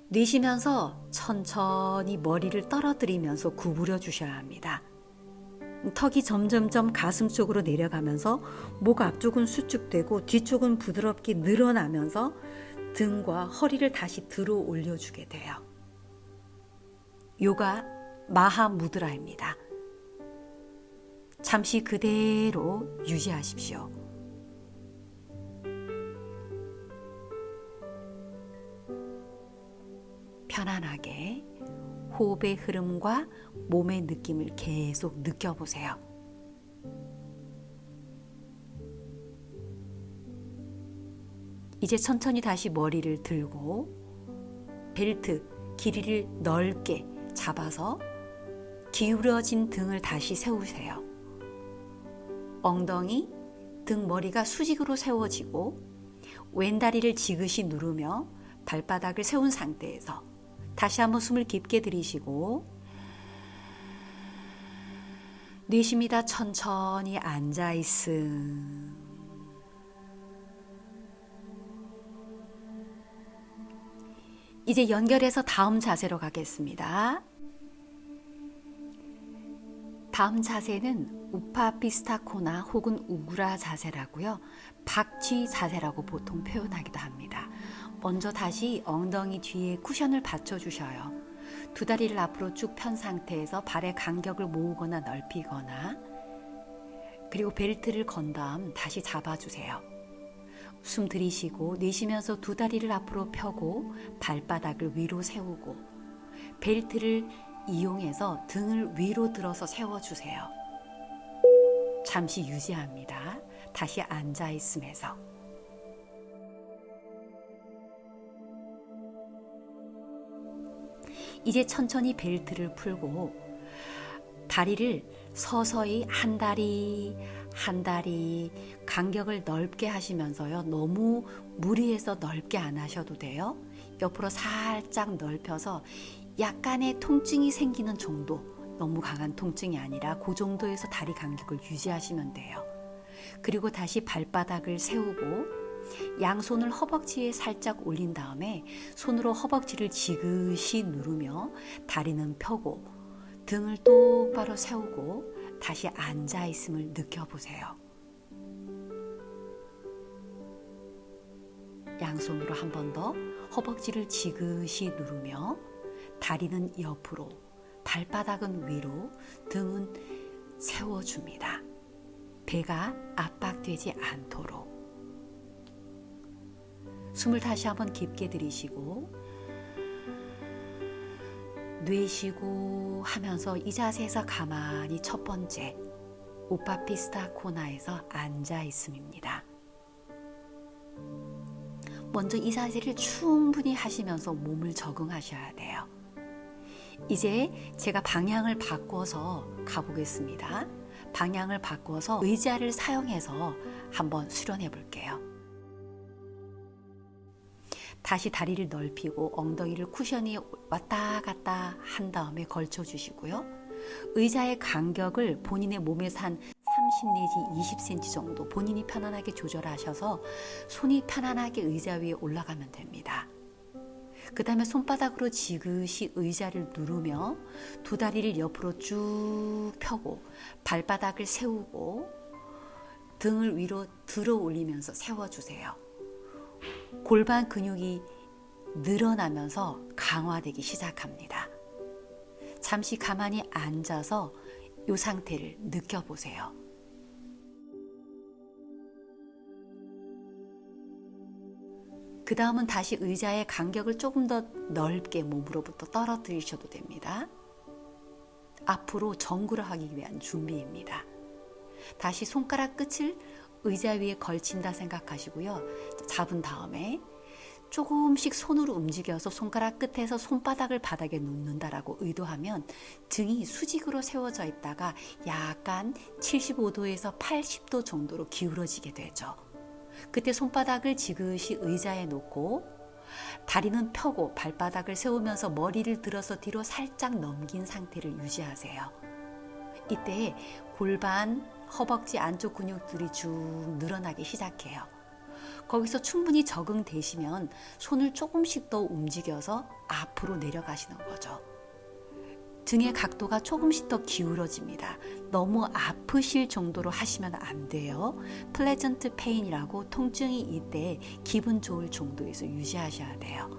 내쉬면서 천천히 머리를 떨어뜨리면서 구부려 주셔야 합니다. 턱이 점점점 가슴 쪽으로 내려가면서 목 앞쪽은 수축되고 뒤쪽은 부드럽게 늘어나면서 등과 허리를 다시 들어 올려주게 돼요. 요가 마하무드라입니다. 잠시 그대로 유지하십시오. 편안하게 호흡의 흐름과 몸의 느낌을 계속 느껴보세요. 이제 천천히 다시 머리를 들고 벨트 길이를 넓게 잡아서 기울어진 등을 다시 세우세요. 엉덩이, 등 머리가 수직으로 세워지고 왼다리를 지그시 누르며 발바닥을 세운 상태에서 다시 한번 숨을 깊게 들이쉬고 내쉽니다. 천천히 앉아있음. 이제 연결해서 다음 자세로 가겠습니다. 다음 자세는 우파피스타코나 혹은 우구라 자세라고요. 박쥐 자세라고 보통 표현하기도 합니다. 먼저 다시 엉덩이 뒤에 쿠션을 받쳐주셔요. 두 다리를 앞으로 쭉 편 상태에서 발의 간격을 모으거나 넓히거나 그리고 벨트를 건 다음 다시 잡아주세요. 숨 들이쉬고 내쉬면서 두 다리를 앞으로 펴고 발바닥을 위로 세우고 벨트를 이용해서 등을 위로 들어서 세워주세요. 잠시 유지합니다. 다시 앉아있음에서 이제 천천히 벨트를 풀고 다리를 서서히 한 다리 한 다리 간격을 넓게 하시면서요. 너무 무리해서 넓게 안 하셔도 돼요. 옆으로 살짝 넓혀서 약간의 통증이 생기는 정도, 너무 강한 통증이 아니라 그 정도에서 다리 간격을 유지하시면 돼요. 그리고 다시 발바닥을 세우고 양손을 허벅지에 살짝 올린 다음에 손으로 허벅지를 지그시 누르며 다리는 펴고 등을 똑바로 세우고 다시 앉아있음을 느껴보세요. 양손으로 한 번 더 허벅지를 지그시 누르며 다리는 옆으로, 발바닥은 위로, 등은 세워줍니다. 배가 압박되지 않도록. 숨을 다시 한번 깊게 들이쉬고 내쉬고 하면서 이 자세에서 가만히 첫 번째 우파피스타코나에서 앉아 있음입니다. 먼저 이 자세를 충분히 하시면서 몸을 적응하셔야 돼요. 이제 제가 방향을 바꿔서 가보겠습니다. 방향을 바꿔서 의자를 사용해서 한번 수련해 볼게요. 다시 다리를 넓히고 엉덩이를 쿠션 위에 왔다 갔다 한 다음에 걸쳐 주시고요. 의자의 간격을 본인의 몸에서 한 30 내지 20cm 정도 본인이 편안하게 조절하셔서 손이 편안하게 의자 위에 올라가면 됩니다. 그 다음에 손바닥으로 지그시 의자를 누르며 두 다리를 옆으로 쭉 펴고 발바닥을 세우고 등을 위로 들어 올리면서 세워주세요. 골반 근육이 늘어나면서 강화되기 시작합니다. 잠시 가만히 앉아서 이 상태를 느껴보세요. 그 다음은 다시 의자의 간격을 조금 더 넓게 몸으로부터 떨어뜨리셔도 됩니다. 앞으로 정구를 하기 위한 준비입니다. 다시 손가락 끝을 의자 위에 걸친다 생각하시고요. 잡은 다음에 조금씩 손으로 움직여서 손가락 끝에서 손바닥을 바닥에 놓는다라고 의도하면 등이 수직으로 세워져 있다가 약간 75도에서 80도 정도로 기울어지게 되죠. 그때 손바닥을 지그시 의자에 놓고 다리는 펴고 발바닥을 세우면서 머리를 들어서 뒤로 살짝 넘긴 상태를 유지하세요. 이때 골반, 허벅지 안쪽 근육들이 쭉 늘어나기 시작해요. 거기서 충분히 적응되시면 손을 조금씩 더 움직여서 앞으로 내려가시는 거죠. 등의 각도가 조금씩 더 기울어집니다. 너무 아프실 정도로 하시면 안 돼요. 플레전트 페인이라고 통증이 이때 기분 좋을 정도에서 유지하셔야 돼요.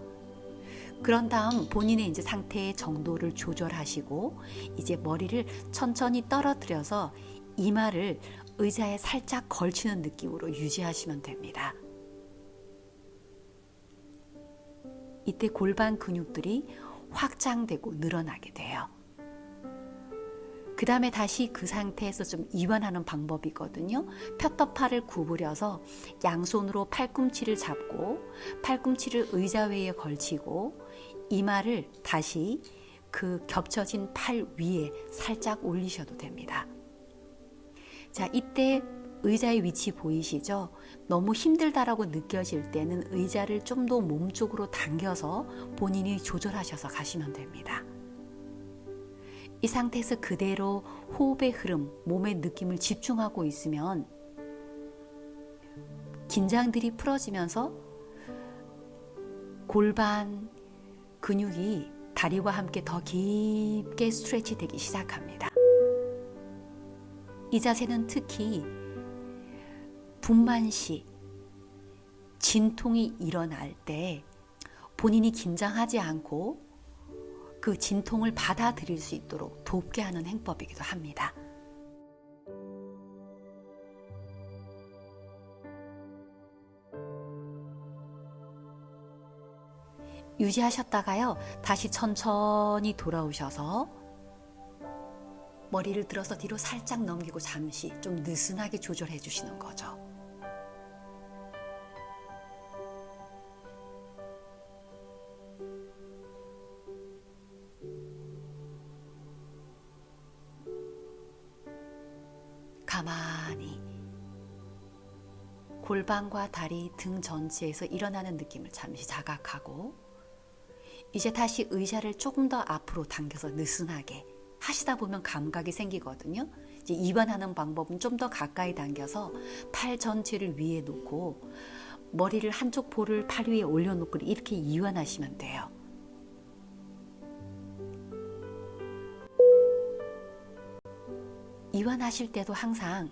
그런 다음 본인의 이제 상태의 정도를 조절하시고 이제 머리를 천천히 떨어뜨려서 이마를 의자에 살짝 걸치는 느낌으로 유지하시면 됩니다. 이때 골반 근육들이 확장되고 늘어나게 돼요. 그 다음에 다시 그 상태에서 좀 이완하는 방법이거든요. 폈던 팔을 구부려서 양손으로 팔꿈치를 잡고 팔꿈치를 의자 위에 걸치고 이마를 다시 그 겹쳐진 팔 위에 살짝 올리셔도 됩니다. 자, 이때 의자의 위치 보이시죠? 너무 힘들다라고 느껴질 때는 의자를 좀 더 몸쪽으로 당겨서 본인이 조절하셔서 가시면 됩니다. 이 상태에서 그대로 호흡의 흐름, 몸의 느낌을 집중하고 있으면 긴장들이 풀어지면서 골반 근육이 다리와 함께 더 깊게 스트레치 되기 시작합니다. 이 자세는 특히 분만시, 진통이 일어날 때 본인이 긴장하지 않고 그 진통을 받아들일 수 있도록 돕게 하는 행법이기도 합니다. 유지하셨다가요, 다시 천천히 돌아오셔서 머리를 들어서 뒤로 살짝 넘기고 잠시 좀 느슨하게 조절해 주시는 거죠. 가만히 골반과 다리, 등 전체에서 일어나는 느낌을 잠시 자각하고 이제 다시 의자를 조금 더 앞으로 당겨서 느슨하게 하시다 보면 감각이 생기거든요. 이제 이완하는 방법은 좀 더 가까이 당겨서 팔 전체를 위에 놓고 머리를 한쪽 볼을 팔 위에 올려놓고 이렇게 이완하시면 돼요. 이완하실 때도 항상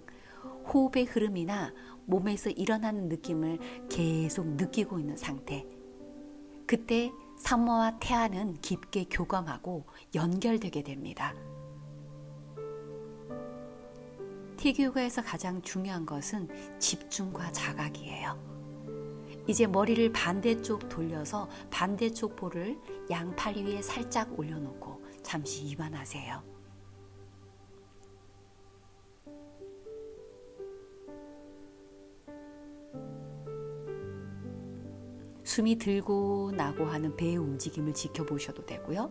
호흡의 흐름이나 몸에서 일어나는 느낌을 계속 느끼고 있는 상태. 그때 산모와 태아는 깊게 교감하고 연결되게 됩니다. 태교육에서 가장 중요한 것은 집중과 자각이에요. 이제 머리를 반대쪽 돌려서 반대쪽 볼을 양팔 위에 살짝 올려놓고 잠시 이완하세요. 숨이 들고 나고 하는 배의 움직임을 지켜보셔도 되고요.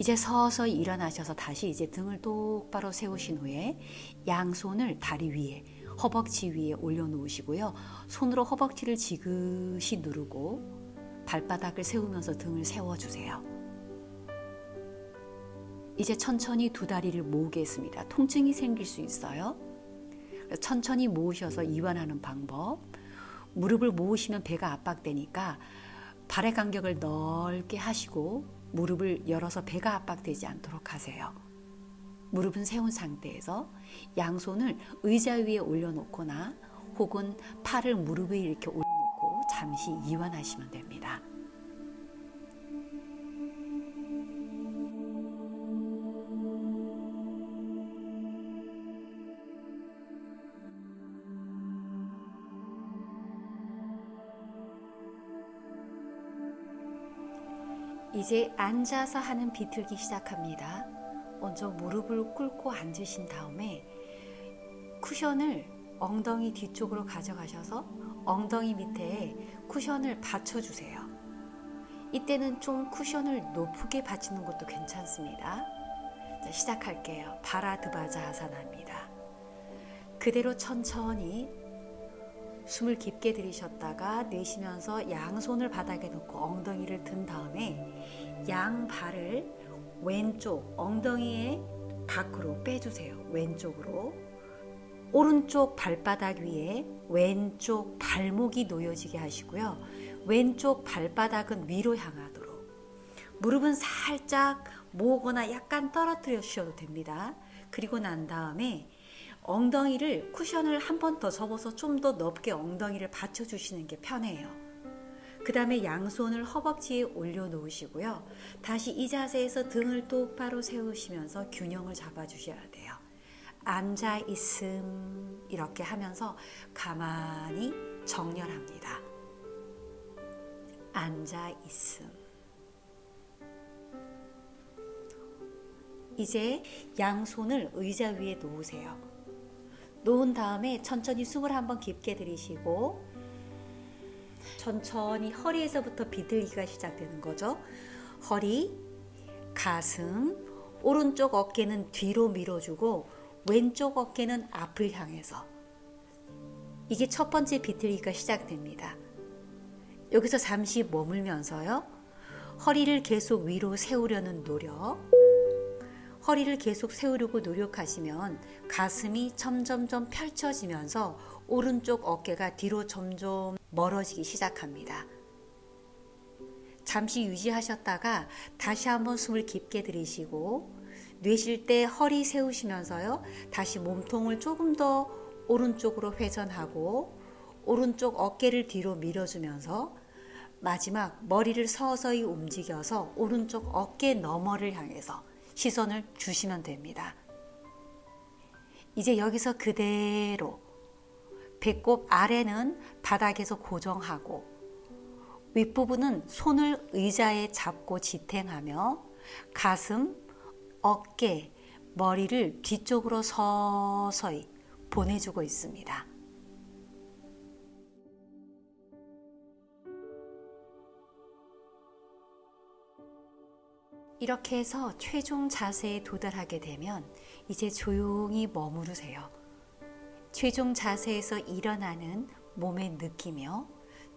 이제 서서히 일어나셔서 다시 이제 등을 똑바로 세우신 후에 양손을 다리 위에, 허벅지 위에 올려놓으시고요. 손으로 허벅지를 지그시 누르고 발바닥을 세우면서 등을 세워주세요. 이제 천천히 두 다리를 모으겠습니다. 통증이 생길 수 있어요. 천천히 모으셔서 이완하는 방법. 무릎을 모으시면 배가 압박되니까 발의 간격을 넓게 하시고 무릎을 열어서 배가 압박되지 않도록 하세요. 무릎은 세운 상태에서 양손을 의자 위에 올려놓거나 혹은 팔을 무릎 위에 이렇게 올려놓고 잠시 이완하시면 됩니다. 이제 앉아서 하는 비틀기 시작합니다. 먼저 무릎을 꿇고 앉으신 다음에 쿠션을 엉덩이 뒤쪽으로 가져가셔서 엉덩이 밑에 쿠션을 받쳐주세요. 이때는 좀 쿠션을 높게 받치는 것도 괜찮습니다. 자, 시작할게요. 바라드바자하사나입니다. 그대로 천천히 숨을 깊게 들이셨다가 내쉬면서 양손을 바닥에 놓고 엉덩이를 든 다음에 양발을 왼쪽 엉덩이의 밖으로 빼주세요. 왼쪽으로. 오른쪽 발바닥 위에 왼쪽 발목이 놓여지게 하시고요. 왼쪽 발바닥은 위로 향하도록. 무릎은 살짝 모으거나 약간 떨어뜨려 주셔도 됩니다. 그리고 난 다음에 엉덩이를 쿠션을 한 번 더 접어서 좀 더 넓게 엉덩이를 받쳐주시는 게 편해요. 그 다음에 양손을 허벅지에 올려놓으시고요. 다시 이 자세에서 등을 똑바로 세우시면서 균형을 잡아주셔야 돼요. 앉아있음 이렇게 하면서 가만히 정렬합니다. 앉아있음. 이제 양손을 의자 위에 놓으세요. 놓은 다음에 천천히 숨을 한번 깊게 들이쉬고 천천히 허리에서부터 비틀기가 시작되는 거죠. 허리, 가슴, 오른쪽 어깨는 뒤로 밀어주고 왼쪽 어깨는 앞을 향해서. 이게 첫 번째 비틀기가 시작됩니다. 여기서 잠시 머물면서요. 허리를 계속 위로 세우려는 노력. 허리를 계속 세우려고 노력하시면 가슴이 점점점 펼쳐지면서 오른쪽 어깨가 뒤로 점점 멀어지기 시작합니다. 잠시 유지하셨다가 다시 한번 숨을 깊게 들이쉬고 내쉴 때 허리 세우시면서요. 다시 몸통을 조금 더 오른쪽으로 회전하고 오른쪽 어깨를 뒤로 밀어주면서 마지막 머리를 서서히 움직여서 오른쪽 어깨 너머를 향해서 시선을 주시면 됩니다. 이제 여기서 그대로 배꼽 아래는 바닥에서 고정하고 윗부분은 손을 의자에 잡고 지탱하며 가슴, 어깨, 머리를 뒤쪽으로 서서히 보내주고 있습니다. 이렇게 해서 최종 자세에 도달하게 되면 이제 조용히 머무르세요. 최종 자세에서 일어나는 몸의 느낌이요.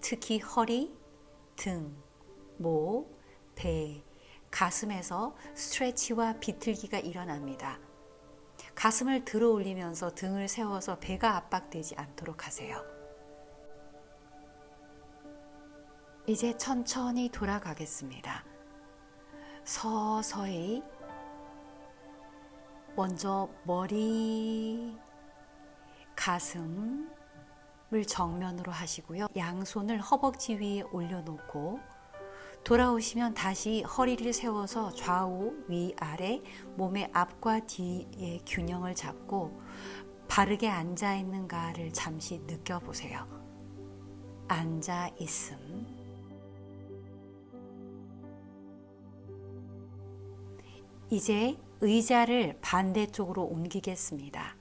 특히 허리, 등, 목, 배, 가슴에서 스트레치와 비틀기가 일어납니다. 가슴을 들어 올리면서 등을 세워서 배가 압박되지 않도록 하세요. 이제 천천히 돌아가겠습니다. 서서히 먼저 머리, 가슴을 정면으로 하시고요. 양손을 허벅지 위에 올려놓고 돌아오시면 다시 허리를 세워서 좌우, 위, 아래 몸의 앞과 뒤의 균형을 잡고 바르게 앉아있는가를 잠시 느껴보세요. 앉아있음. 이제 의자를 반대쪽으로 옮기겠습니다.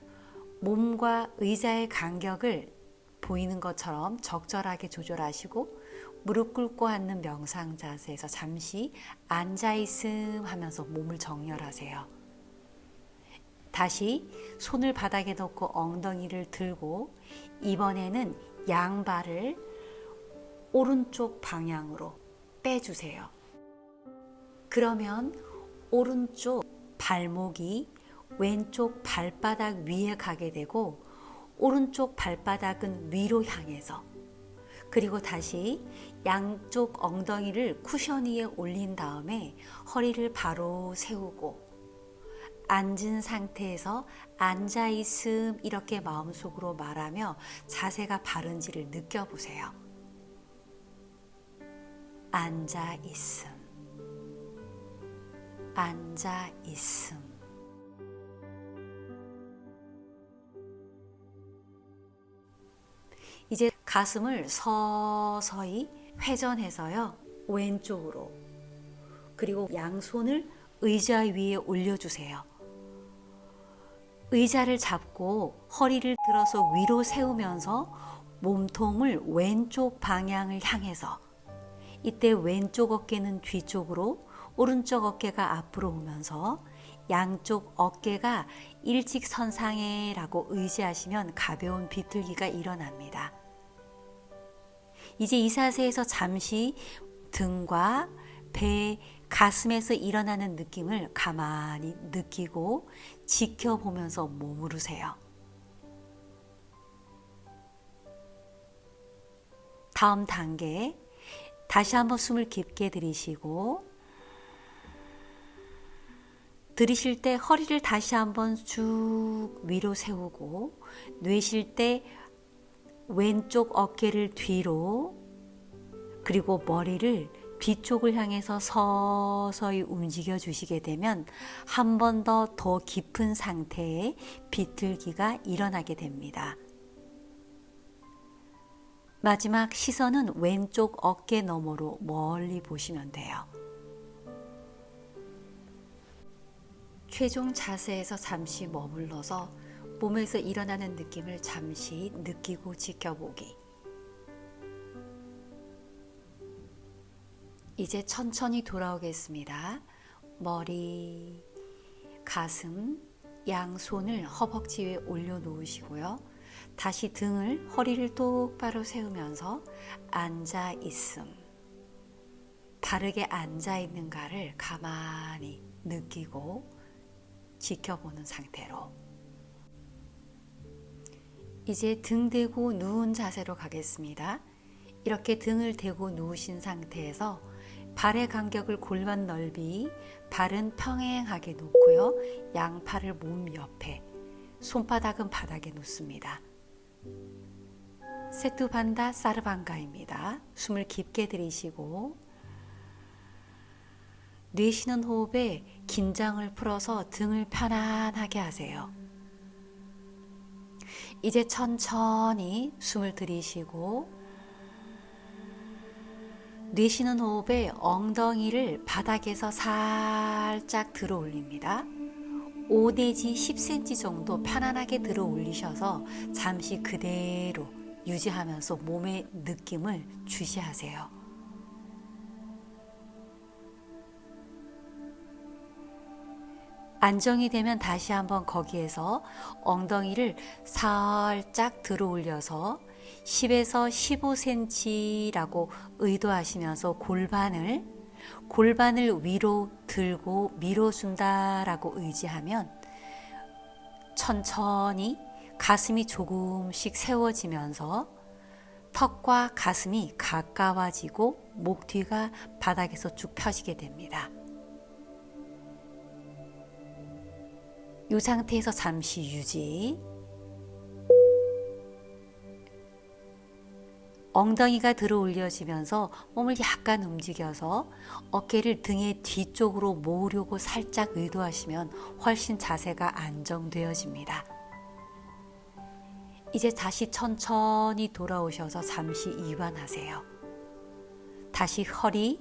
몸과 의자의 간격을 보이는 것처럼 적절하게 조절하시고 무릎 꿇고 앉는 명상 자세에서 잠시 앉아있음 하면서 몸을 정렬하세요. 다시 손을 바닥에 놓고 엉덩이를 들고 이번에는 양발을 오른쪽 방향으로 빼주세요. 그러면 오른쪽 발목이 왼쪽 발바닥 위에 가게 되고 오른쪽 발바닥은 위로 향해서, 그리고 다시 양쪽 엉덩이를 쿠션 위에 올린 다음에 허리를 바로 세우고 앉은 상태에서 앉아있음 이렇게 마음속으로 말하며 자세가 바른지를 느껴보세요. 앉아있음, 앉아있음. 이제 가슴을 서서히 회전해서요, 왼쪽으로, 그리고 양손을 의자 위에 올려주세요. 의자를 잡고 허리를 들어서 위로 세우면서 몸통을 왼쪽 방향을 향해서, 이때 왼쪽 어깨는 뒤쪽으로, 오른쪽 어깨가 앞으로 오면서 양쪽 어깨가 일직선상에 라고 의지하시면 가벼운 비틀기가 일어납니다. 이제 이 자세에서 잠시 등과 배, 가슴에서 일어나는 느낌을 가만히 느끼고 지켜보면서 머무르세요. 다음 단계, 다시 한번 숨을 깊게 들이쉬고, 들이쉴 때 허리를 다시 한번 쭉 위로 세우고, 내쉴 때 왼쪽 어깨를 뒤로, 그리고 머리를 뒤쪽을 향해서 서서히 움직여 주시게 되면 한 번 더 깊은 상태의 비틀기가 일어나게 됩니다. 마지막 시선은 왼쪽 어깨 너머로 멀리 보시면 돼요. 최종 자세에서 잠시 머물러서 몸에서 일어나는 느낌을 잠시 느끼고 지켜보기. 이제 천천히 돌아오겠습니다. 머리, 가슴, 양손을 허벅지 위에 올려놓으시고요. 다시 등을, 허리를 똑바로 세우면서 앉아있음. 바르게 앉아있는가를 가만히 느끼고 지켜보는 상태로. 이제 등 대고 누운 자세로 가겠습니다. 이렇게 등을 대고 누우신 상태에서 발의 간격을 골반 넓이, 발은 평행하게 놓고요. 양팔을 몸 옆에, 손바닥은 바닥에 놓습니다. 세투반다 사르방가입니다. 숨을 깊게 들이쉬고 내쉬는 호흡에 긴장을 풀어서 등을 편안하게 하세요. 이제 천천히 숨을 들이쉬고 내쉬는 호흡에 엉덩이를 바닥에서 살짝 들어 올립니다. 5 내지 10cm 정도 편안하게 들어 올리셔서 잠시 그대로 유지하면서 몸의 느낌을 주시하세요. 안정이 되면 다시 한번 거기에서 엉덩이를 살짝 들어 올려서 10에서 15cm라고 의도하시면서 골반을 위로 들고 밀어준다라고 의지하면 천천히 가슴이 조금씩 세워지면서 턱과 가슴이 가까워지고 목 뒤가 바닥에서 쭉 펴지게 됩니다. 이 상태에서 잠시 유지. 엉덩이가 들어 올려지면서 몸을 약간 움직여서 어깨를 등의 뒤쪽으로 모으려고 살짝 의도하시면 훨씬 자세가 안정되어집니다. 이제 다시 천천히 돌아오셔서 잠시 이완하세요. 다시 허리,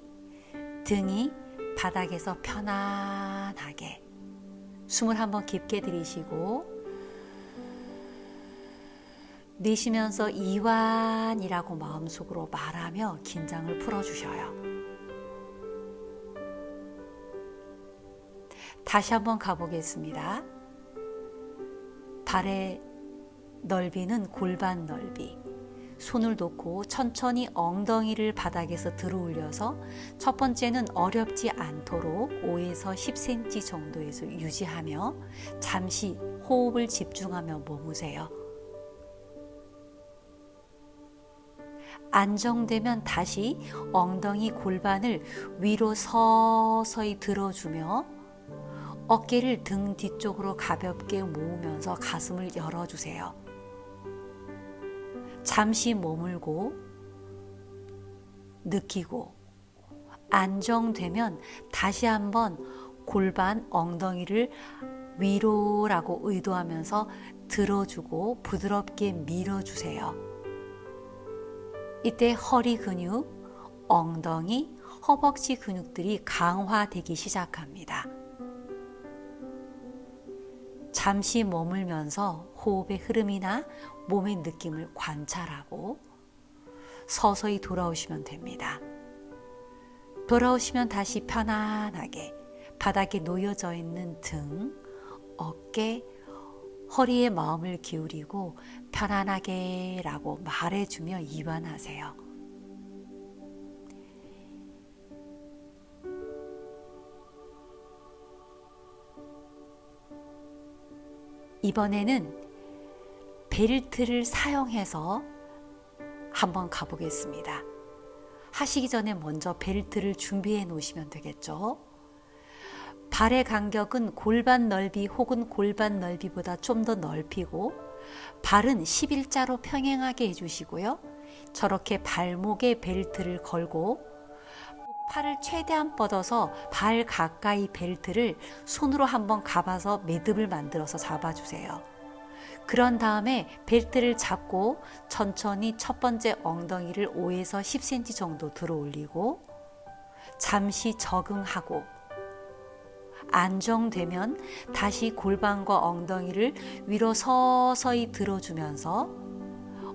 등이 바닥에서 편안하게 숨을 한번 깊게 들이쉬고 내쉬면서 이완이라고 마음속으로 말하며 긴장을 풀어주셔요. 다시 한번 가보겠습니다. 발의 넓이는 골반 넓이. 손을 놓고 천천히 엉덩이를 바닥에서 들어 올려서 첫 번째는 어렵지 않도록 5에서 10cm 정도에서 유지하며 잠시 호흡을 집중하며 머무세요. 안정되면 다시 엉덩이 골반을 위로 서서히 들어주며 어깨를 등 뒤쪽으로 가볍게 모으면서 가슴을 열어주세요. 잠시 머물고 느끼고 안정되면 다시 한번 골반 엉덩이를 위로라고 의도하면서 들어주고 부드럽게 밀어주세요. 이때 허리 근육, 엉덩이, 허벅지 근육들이 강화되기 시작합니다. 잠시 머물면서 호흡의 흐름이나 몸의 느낌을 관찰하고 서서히 돌아오시면 됩니다. 돌아오시면 다시 편안하게 바닥에 놓여져 있는 등, 어깨, 허리에 마음을 기울이고 편안하게 라고 말해주며 이완하세요. 이번에는 벨트를 사용해서 한번 가보겠습니다. 하시기 전에 먼저 벨트를 준비해 놓으시면 되겠죠. 발의 간격은 골반 넓이 혹은 골반 넓이보다 좀 더 넓히고 발은 11자로 평행하게 해주시고요. 저렇게 발목에 벨트를 걸고 팔을 최대한 뻗어서 발 가까이 벨트를 손으로 한번 감아서 매듭을 만들어서 잡아주세요. 그런 다음에 벨트를 잡고 천천히 첫 번째 엉덩이를 5에서 10cm 정도 들어 올리고 잠시 적응하고 안정되면 다시 골반과 엉덩이를 위로 서서히 들어주면서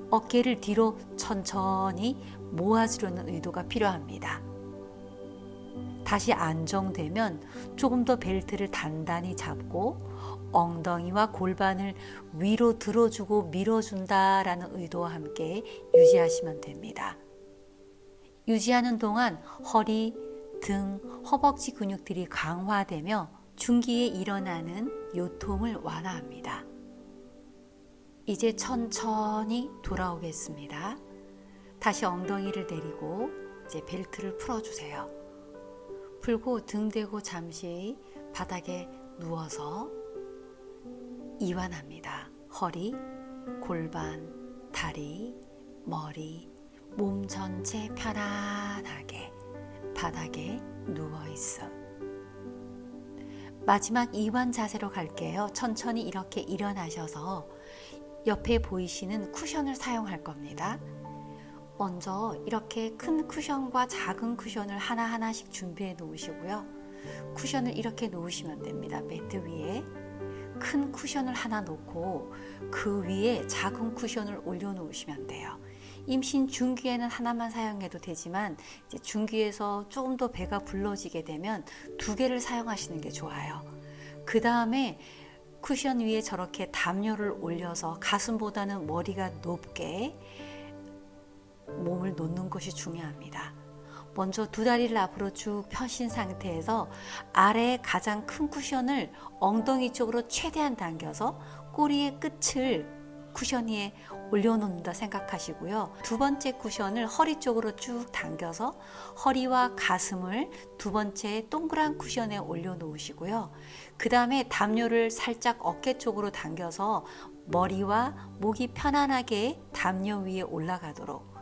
어깨를 뒤로 천천히 모아주려는 의도가 필요합니다. 다시 안정되면 조금 더 벨트를 단단히 잡고 엉덩이와 골반을 위로 들어주고 밀어준다라는 의도와 함께 유지하시면 됩니다. 유지하는 동안 허리, 등, 허벅지 근육들이 강화되며 중기에 일어나는 요통을 완화합니다. 이제 천천히 돌아오겠습니다. 다시 엉덩이를 내리고 이제 벨트를 풀어주세요. 풀고 등 대고 잠시 바닥에 누워서 이완합니다. 허리, 골반, 다리, 머리, 몸 전체 편안하게 바닥에 누워있음. 마지막 이완 자세로 갈게요. 천천히 이렇게 일어나셔서 옆에 보이시는 쿠션을 사용할 겁니다. 먼저 이렇게 큰 쿠션과 작은 쿠션을 하나하나씩 준비해 놓으시고요. 쿠션을 이렇게 놓으시면 됩니다. 매트 위에 큰 쿠션을 하나 놓고 그 위에 작은 쿠션을 올려 놓으시면 돼요. 임신 중기에는 하나만 사용해도 되지만 이제 중기에서 조금 더 배가 불러지게 되면 2개를 사용하시는 게 좋아요. 그 다음에 쿠션 위에 저렇게 담요를 올려서 가슴보다는 머리가 높게 몸을 놓는 것이 중요합니다. 먼저 2다리를 앞으로 쭉 펴신 상태에서 아래에 가장 큰 쿠션을 엉덩이 쪽으로 최대한 당겨서 꼬리의 끝을 쿠션 위에 올려놓는다 생각하시고요. 2번째 쿠션을 허리 쪽으로 쭉 당겨서 허리와 가슴을 2번째 동그란 쿠션에 올려놓으시고요. 그 다음에 담요를 살짝 어깨 쪽으로 당겨서 머리와 목이 편안하게 담요 위에 올라가도록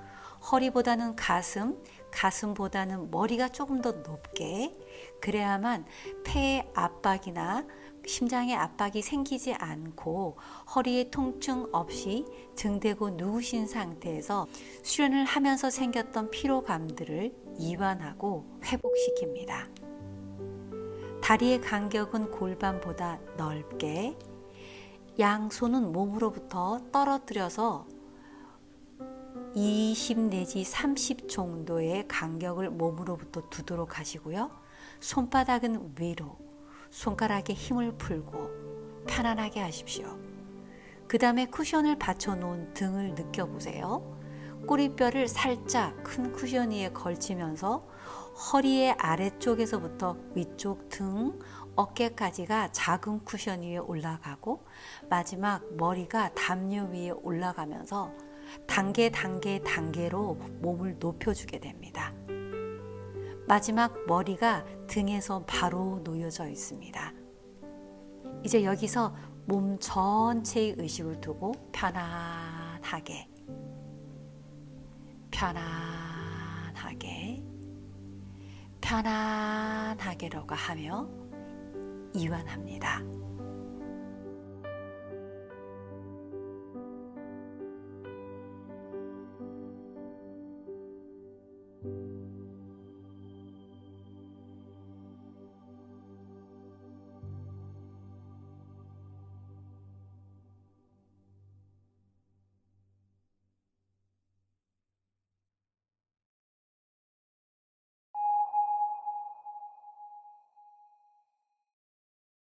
허리보다는 가슴, 가슴보다는 머리가 조금 더 높게 그래야만 폐의 압박이나 심장의 압박이 생기지 않고 허리에 통증 없이 등 대고 누우신 상태에서 수련을 하면서 생겼던 피로감들을 이완하고 회복시킵니다. 다리의 간격은 골반보다 넓게 양손은 몸으로부터 떨어뜨려서 20 내지 30 정도의 간격을 몸으로부터 두도록 하시고요. 손바닥은 위로, 손가락에 힘을 풀고 편안하게 하십시오. 그 다음에 쿠션을 받쳐놓은 등을 느껴보세요. 꼬리뼈를 살짝 큰 쿠션 위에 걸치면서 허리의 아래쪽에서부터 위쪽 등, 어깨까지가 작은 쿠션 위에 올라가고 마지막 머리가 담요 위에 올라가면서 단계로 몸을 높여주게 됩니다. 마지막 머리가 등에서 바로 놓여져 있습니다. 이제 여기서 몸 전체의 의식을 두고 편안하게 편안하게라고 하며 이완합니다.